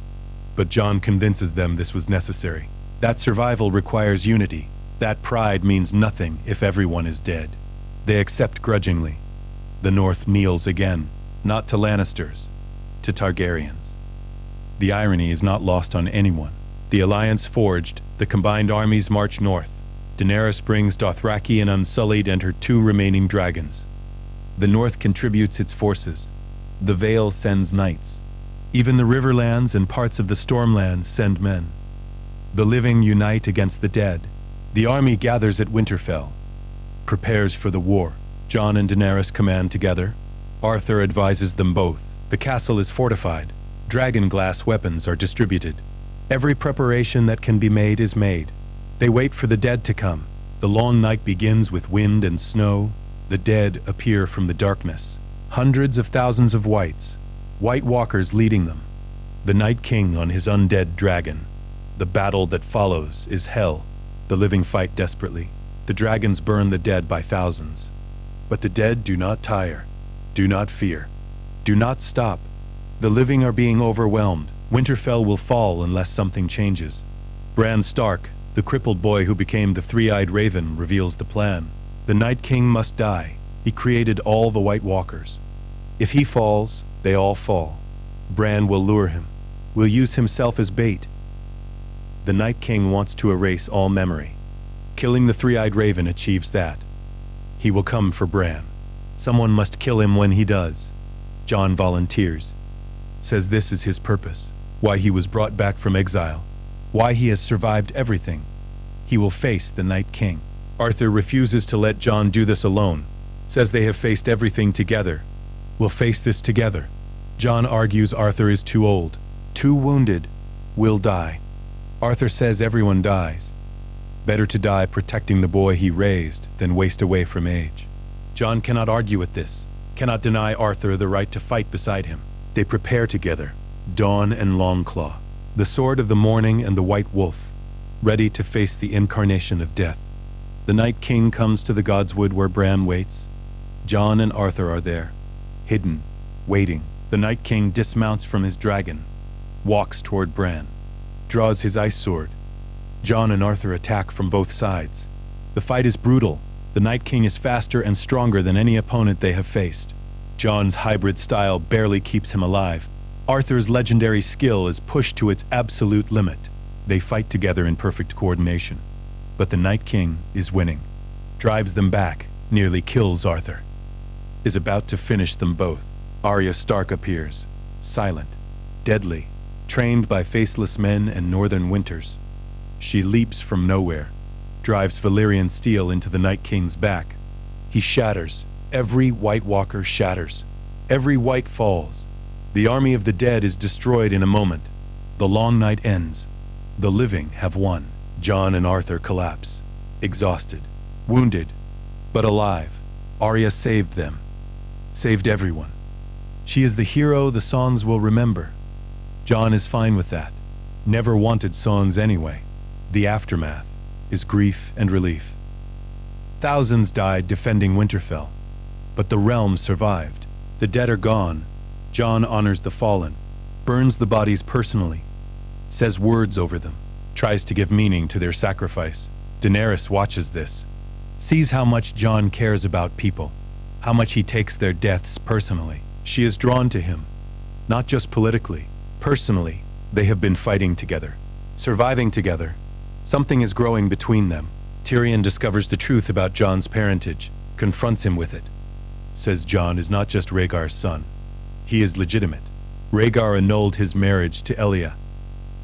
S2: but Jon convinces them this was necessary. That survival requires unity. That pride means nothing if everyone is dead. They accept grudgingly. The North kneels again, not to Lannisters, to Targaryens. The irony is not lost on anyone. The alliance forged, the combined armies march north. Daenerys brings Dothraki and Unsullied and her 2 remaining dragons. The north contributes its forces. The Vale sends knights. Even the Riverlands and parts of the Stormlands send men. The living unite against the dead. The army gathers at Winterfell, prepares for the war. Jon and Daenerys command together. Arthur advises them both. The castle is fortified. Dragon glass weapons are distributed. Every preparation that can be made is made. They wait for the dead to come. The long night begins with wind and snow. The dead appear from the darkness. Hundreds of thousands of White Walkers leading them. The Night King on his undead dragon. The battle that follows is hell. The living fight desperately. The dragons burn the dead by thousands. But the dead do not tire. Do not fear. Do not stop. The living are being overwhelmed. Winterfell will fall unless something changes. Bran Stark, the crippled boy who became the three-eyed raven, reveals the plan. The Night King must die. He created all the White Walkers. If he falls, they all fall. Bran will lure him, will use himself as bait. The Night King wants to erase all memory. Killing the three-eyed raven achieves that. He will come for Bran. Someone must kill him when he does. Jon volunteers. Says this is his purpose. Why he was brought back from exile. Why he has survived everything. He will face the Night King. Arthur refuses to let Jon do this alone. Says they have faced everything together. We'll face this together. Jon argues Arthur is too old. Too wounded. Will die. Arthur says everyone dies. Better to die protecting the boy he raised than waste away from age. Jon cannot argue with this. Cannot deny Arthur the right to fight beside him. They prepare together. Dawn and Longclaw. The sword of the morning and the white wolf. Ready to face the incarnation of death. The Night King comes to the Godswood where Bran waits. Jon and Arthur are there. Hidden. Waiting. The Night King dismounts from his dragon. Walks toward Bran. Draws his ice sword. Jon and Arthur attack from both sides. The fight is brutal. The Night King is faster and stronger than any opponent they have faced. Jon's hybrid style barely keeps him alive. Arthur's legendary skill is pushed to its absolute limit. They fight together in perfect coordination. But the Night King is winning. Drives them back, nearly kills Arthur. Is about to finish them both. Arya Stark appears, silent, deadly, trained by faceless men and northern winters. She leaps from nowhere, drives Valyrian steel into the Night King's back. He shatters. Every White Walker shatters. Every White falls. The army of the dead is destroyed in a moment. The long night ends. The living have won. Jon and Arthur collapse, exhausted, wounded, but alive. Arya saved them. Saved everyone. She is the hero the songs will remember. Jon is fine with that. Never wanted songs anyway. The aftermath is grief and relief. Thousands died defending Winterfell, but the realm survived. The dead are gone. Jon honors the fallen, burns the bodies personally, says words over them, tries to give meaning to their sacrifice. Daenerys watches this, sees how much Jon cares about people, how much he takes their deaths personally. She is drawn to him, not just politically, personally. They have been fighting together, surviving together. Something is growing between them. Tyrion discovers the truth about Jon's parentage, confronts him with it. Says Jon is not just Rhaegar's son. He is legitimate. Rhaegar annulled his marriage to Elia,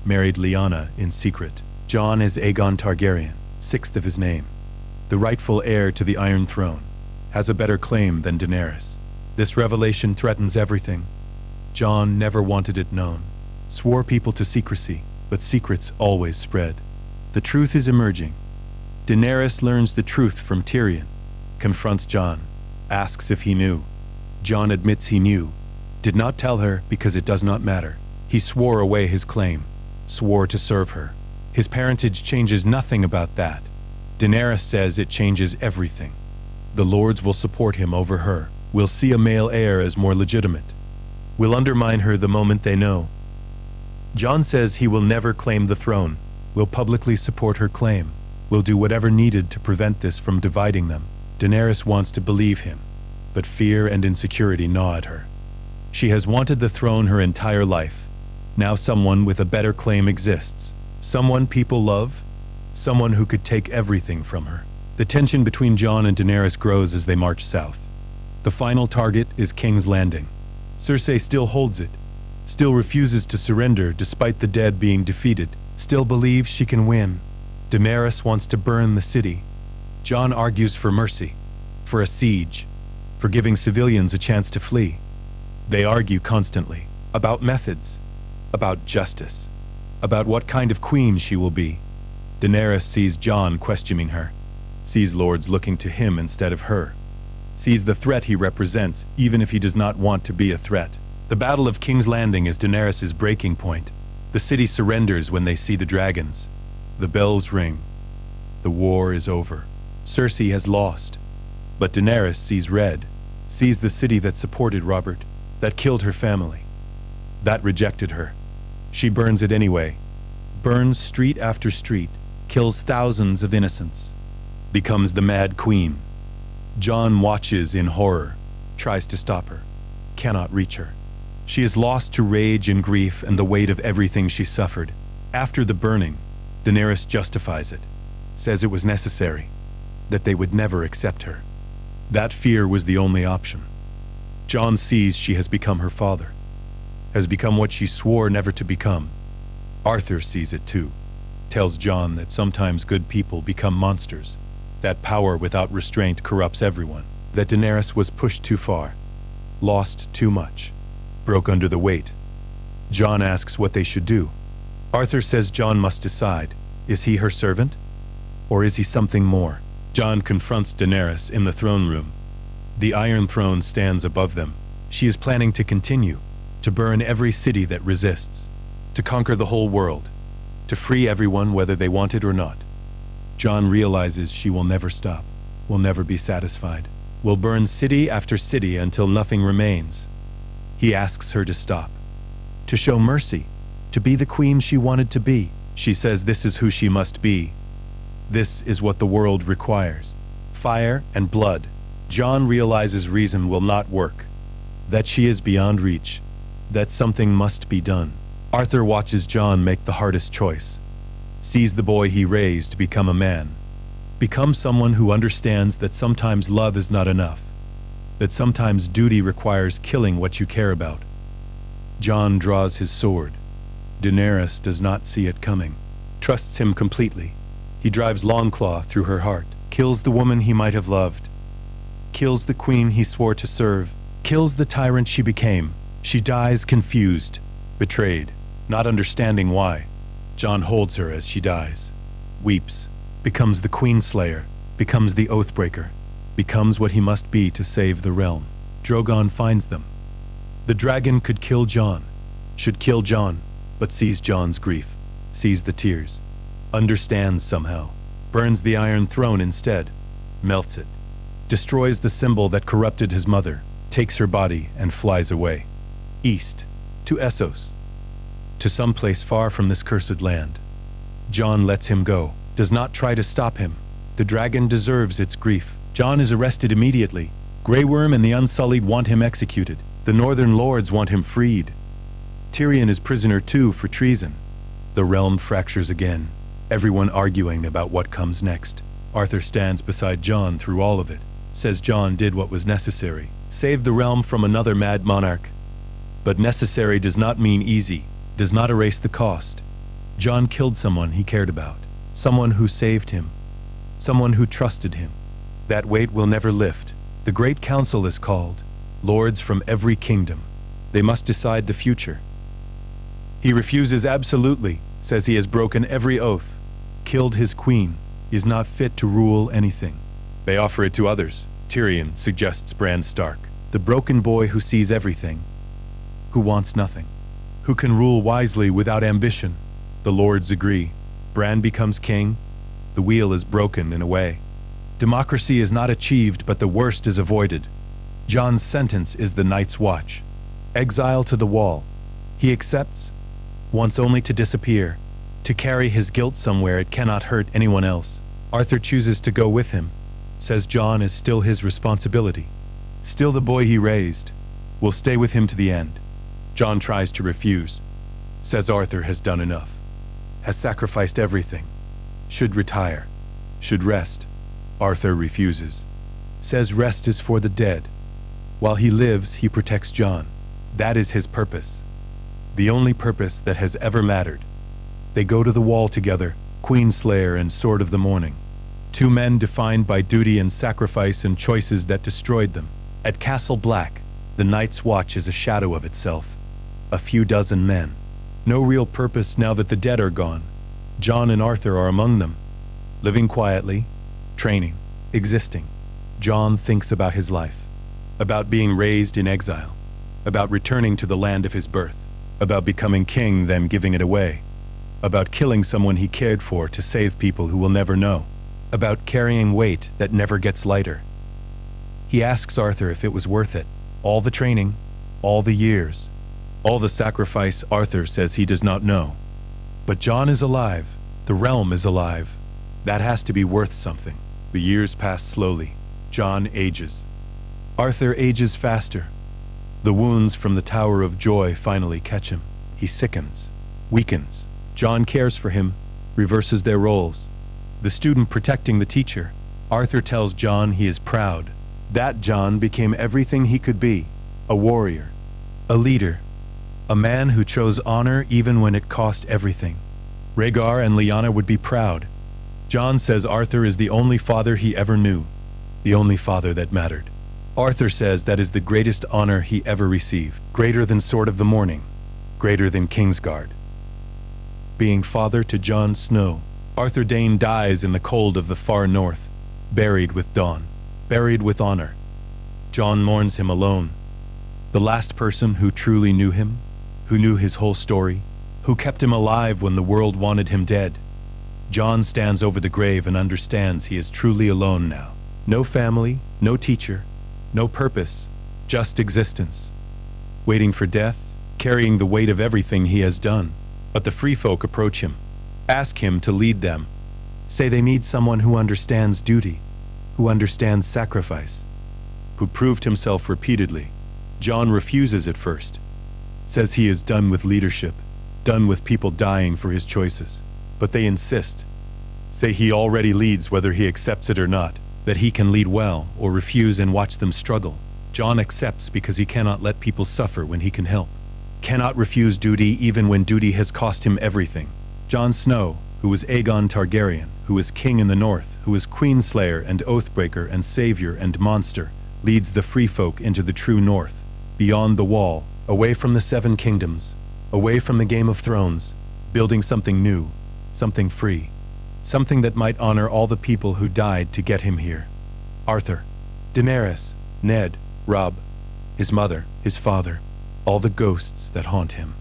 S2: married Lyanna in secret. Jon is Aegon Targaryen, 6th of his name, the rightful heir to the Iron Throne, has a better claim than Daenerys. This revelation threatens everything. Jon never wanted it known, swore people to secrecy, but secrets always spread. The truth is emerging. Daenerys learns the truth from Tyrion, confronts Jon, asks if he knew. Jon admits he knew, did not tell her because it does not matter. He swore away his claim, swore to serve her. His parentage changes nothing about that. Daenerys says it changes everything. The lords will support him over her, will see a male heir as more legitimate, will undermine her the moment they know. Jon says he will never claim the throne, will publicly support her claim, will do whatever needed to prevent this from dividing them. Daenerys wants to believe him, but fear and insecurity gnaw at her. She has wanted the throne her entire life. Now someone with a better claim exists. Someone people love, someone who could take everything from her. The tension between Jon and Daenerys grows as they march south. The final target is King's Landing. Cersei still holds it, still refuses to surrender despite the dead being defeated, still believes she can win. Daenerys wants to burn the city. Jon argues for mercy, for a siege, for giving civilians a chance to flee. They argue constantly about methods, about justice, about what kind of queen she will be. Daenerys sees Jon questioning her, sees lords looking to him instead of her, sees the threat he represents even if he does not want to be a threat. The Battle of King's Landing is Daenerys' breaking point. The city surrenders when they see the dragons. The bells ring. The war is over. Cersei has lost, but Daenerys sees red, sees the city that supported Robert, that killed her family, that rejected her. She burns it anyway, burns street after street, kills thousands of innocents, becomes the Mad Queen. Jon watches in horror, tries to stop her, cannot reach her. She is lost to rage and grief and the weight of everything she suffered. After the burning, Daenerys justifies it, says it was necessary, that they would never accept her. That fear was the only option. Jon sees she has become her father, has become what she swore never to become. Arthur sees it too, tells Jon that sometimes good people become monsters, that power without restraint corrupts everyone, that Daenerys was pushed too far, lost too much, broke under the weight. Jon asks what they should do. Arthur says Jon must decide, is he her servant? Or is he something more? Jon confronts Daenerys in the throne room. The Iron Throne stands above them. She is planning to continue, to burn every city that resists, to conquer the whole world, to free everyone whether they want it or not. Jon realizes she will never stop, will never be satisfied, will burn city after city until nothing remains. He asks her to stop, to show mercy, to be the queen she wanted to be. She says this is who she must be. This is what the world requires. Fire and blood. Jon realizes reason will not work, that she is beyond reach, that something must be done. Arthur watches Jon make the hardest choice, sees the boy he raised become a man, become someone who understands that sometimes love is not enough, that sometimes duty requires killing what you care about. Jon draws his sword. Daenerys does not see it coming, trusts him completely. He drives Longclaw through her heart, kills the woman he might have loved, kills the queen he swore to serve, kills the tyrant she became. She dies confused, betrayed, not understanding why. Jon holds her as she dies, weeps, becomes the queen slayer, becomes the oathbreaker, becomes what he must be to save the realm. Drogon finds them. The dragon could kill Jon, should kill Jon, but sees Jon's grief, sees the tears, understands somehow, burns the Iron Throne instead, melts it, destroys the symbol that corrupted his mother, takes her body and flies away, east, to Essos, to some place far from this cursed land. Jon lets him go, does not try to stop him. The dragon deserves its grief. Jon is arrested immediately. Grey Worm and the Unsullied want him executed. The Northern Lords want him freed. Tyrion is prisoner too for treason. The realm fractures again, everyone arguing about what comes next. Arthur stands beside Jon through all of it, says Jon did what was necessary, saved the realm from another mad monarch. But necessary does not mean easy, does not erase the cost. Jon killed someone he cared about, someone who saved him, someone who trusted him. That weight will never lift. The Great Council is called, lords from every kingdom. They must decide the future. He refuses absolutely, says he has broken every oath, killed his queen, he is not fit to rule anything. They offer it to others. Tyrion suggests Bran Stark, the broken boy who sees everything, who wants nothing, who can rule wisely without ambition. The lords agree. Bran becomes king. The wheel is broken in a way. Democracy is not achieved, but the worst is avoided. Jon's sentence is the Night's Watch, exile to the Wall. He accepts, wants only to disappear, to carry his guilt somewhere it cannot hurt anyone else. Arthur chooses to go with him, says Jon is still his responsibility, still the boy he raised, will stay with him to the end. Jon tries to refuse, says Arthur has done enough. has sacrificed everything, should retire, should rest. Arthur refuses, says rest is for the dead. While he lives, he protects Jon. That is his purpose, the only purpose that has ever mattered. They go to the wall together, Queenslayer and Sword of the Morning. Two men defined by duty and sacrifice and choices that destroyed them. At Castle Black, the Night's Watch is a shadow of itself. A few dozen men. No real purpose now that the dead are gone. Jon and Arthur are among them. Living quietly, training, existing. Jon thinks about his life. About being raised in exile. About returning to the land of his birth. About becoming king, then giving it away. About killing someone he cared for to save people who will never know. About carrying weight that never gets lighter. He asks Arthur if it was worth it. All the training, all the years, all the sacrifice. Arthur says he does not know. But Jon is alive. The realm is alive. That has to be worth something. The years pass slowly. Jon ages. Arthur ages faster. The wounds from the Tower of Joy finally catch him. He sickens, weakens. Jon cares for him, reverses their roles. The student protecting the teacher. Arthur tells Jon he is proud. That Jon became everything he could be. A warrior, a leader, a man who chose honor even when it cost everything. Rhaegar and Lyanna would be proud. Jon says Arthur is the only father he ever knew, the only father that mattered. Arthur says that is the greatest honor he ever received, greater than Sword of the Morning, greater than Kingsguard. Being father to Jon Snow. Arthur Dayne dies in the cold of the far north, buried with dawn, buried with honor. Jon mourns him alone. The last person who truly knew him, who knew his whole story, who kept him alive when the world wanted him dead. Jon stands over the grave and understands he is truly alone now. No family, no teacher, no purpose, just existence. Waiting for death, carrying the weight of everything he has done. But the free folk approach him, ask him to lead them, say they need someone who understands duty, who understands sacrifice, who proved himself repeatedly. Jon refuses at first, says he is done with leadership, done with people dying for his choices. But they insist, say he already leads whether he accepts it or not, that he can lead well or refuse and watch them struggle. Jon accepts because he cannot let people suffer when he can help. Cannot refuse duty even when duty has cost him everything. Jon Snow, who was Aegon Targaryen, who is king in the north, who is Queenslayer and Oathbreaker and Savior and Monster, leads the free folk into the true north, beyond the wall, away from the Seven Kingdoms, away from the Game of Thrones, building something new, something free, something that might honor all the people who died to get him here. Arthur, Daenerys, Ned, Robb, his mother, his father, all the ghosts that haunt him.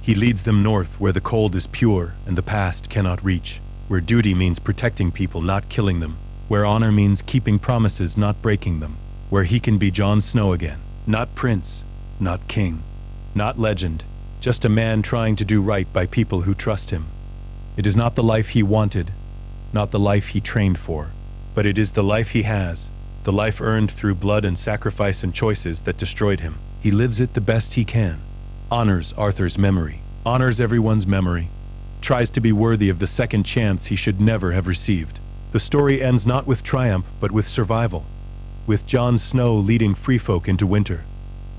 S2: He leads them north where the cold is pure and the past cannot reach, where duty means protecting people, not killing them, where honor means keeping promises, not breaking them, where he can be Jon Snow again, not prince, not king, not legend, just a man trying to do right by people who trust him. It is not the life he wanted, not the life he trained for, but it is the life he has, the life earned through blood and sacrifice and choices that destroyed him. He lives it the best he can, honors Arthur's memory, honors everyone's memory, tries to be worthy of the second chance he should never have received. The story ends not with triumph, but with survival, with Jon Snow leading free folk into winter,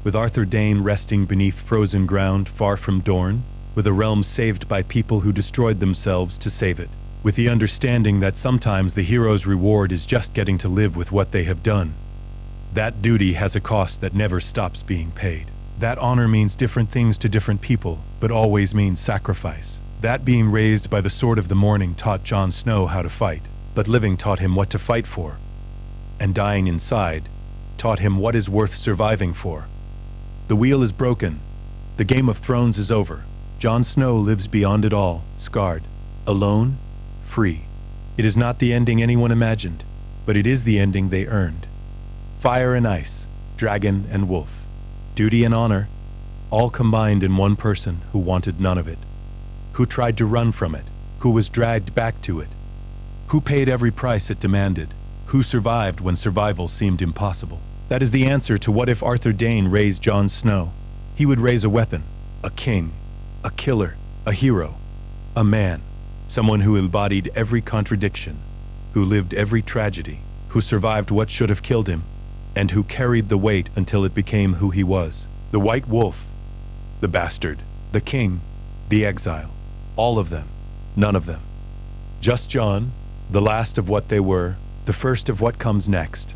S2: with Arthur Dayne resting beneath frozen ground far from Dorne, with a realm saved by people who destroyed themselves to save it, with the understanding that sometimes the hero's reward is just getting to live with what they have done. That duty has a cost that never stops being paid. That honor means different things to different people, but always means sacrifice. That being raised by the Sword of the Morning taught Jon Snow how to fight, but living taught him what to fight for. And dying inside taught him what is worth surviving for. The wheel is broken. The Game of Thrones is over. Jon Snow lives beyond it all, scarred, alone, free. It is not the ending anyone imagined, but it is the ending they earned. Fire and ice, dragon and wolf, duty and honor, all combined in one person who wanted none of it, who tried to run from it, who was dragged back to it, who paid every price it demanded, who survived when survival seemed impossible. That is the answer to what if Arthur Dayne raised Jon Snow. He would raise a weapon, a king, a killer, a hero, a man. Someone who embodied every contradiction, who lived every tragedy, who survived what should have killed him, and who carried the weight until it became who he was. The White Wolf, the bastard, the king, the exile, all of them, none of them. Just Jon, the last of what they were, the first of what comes next.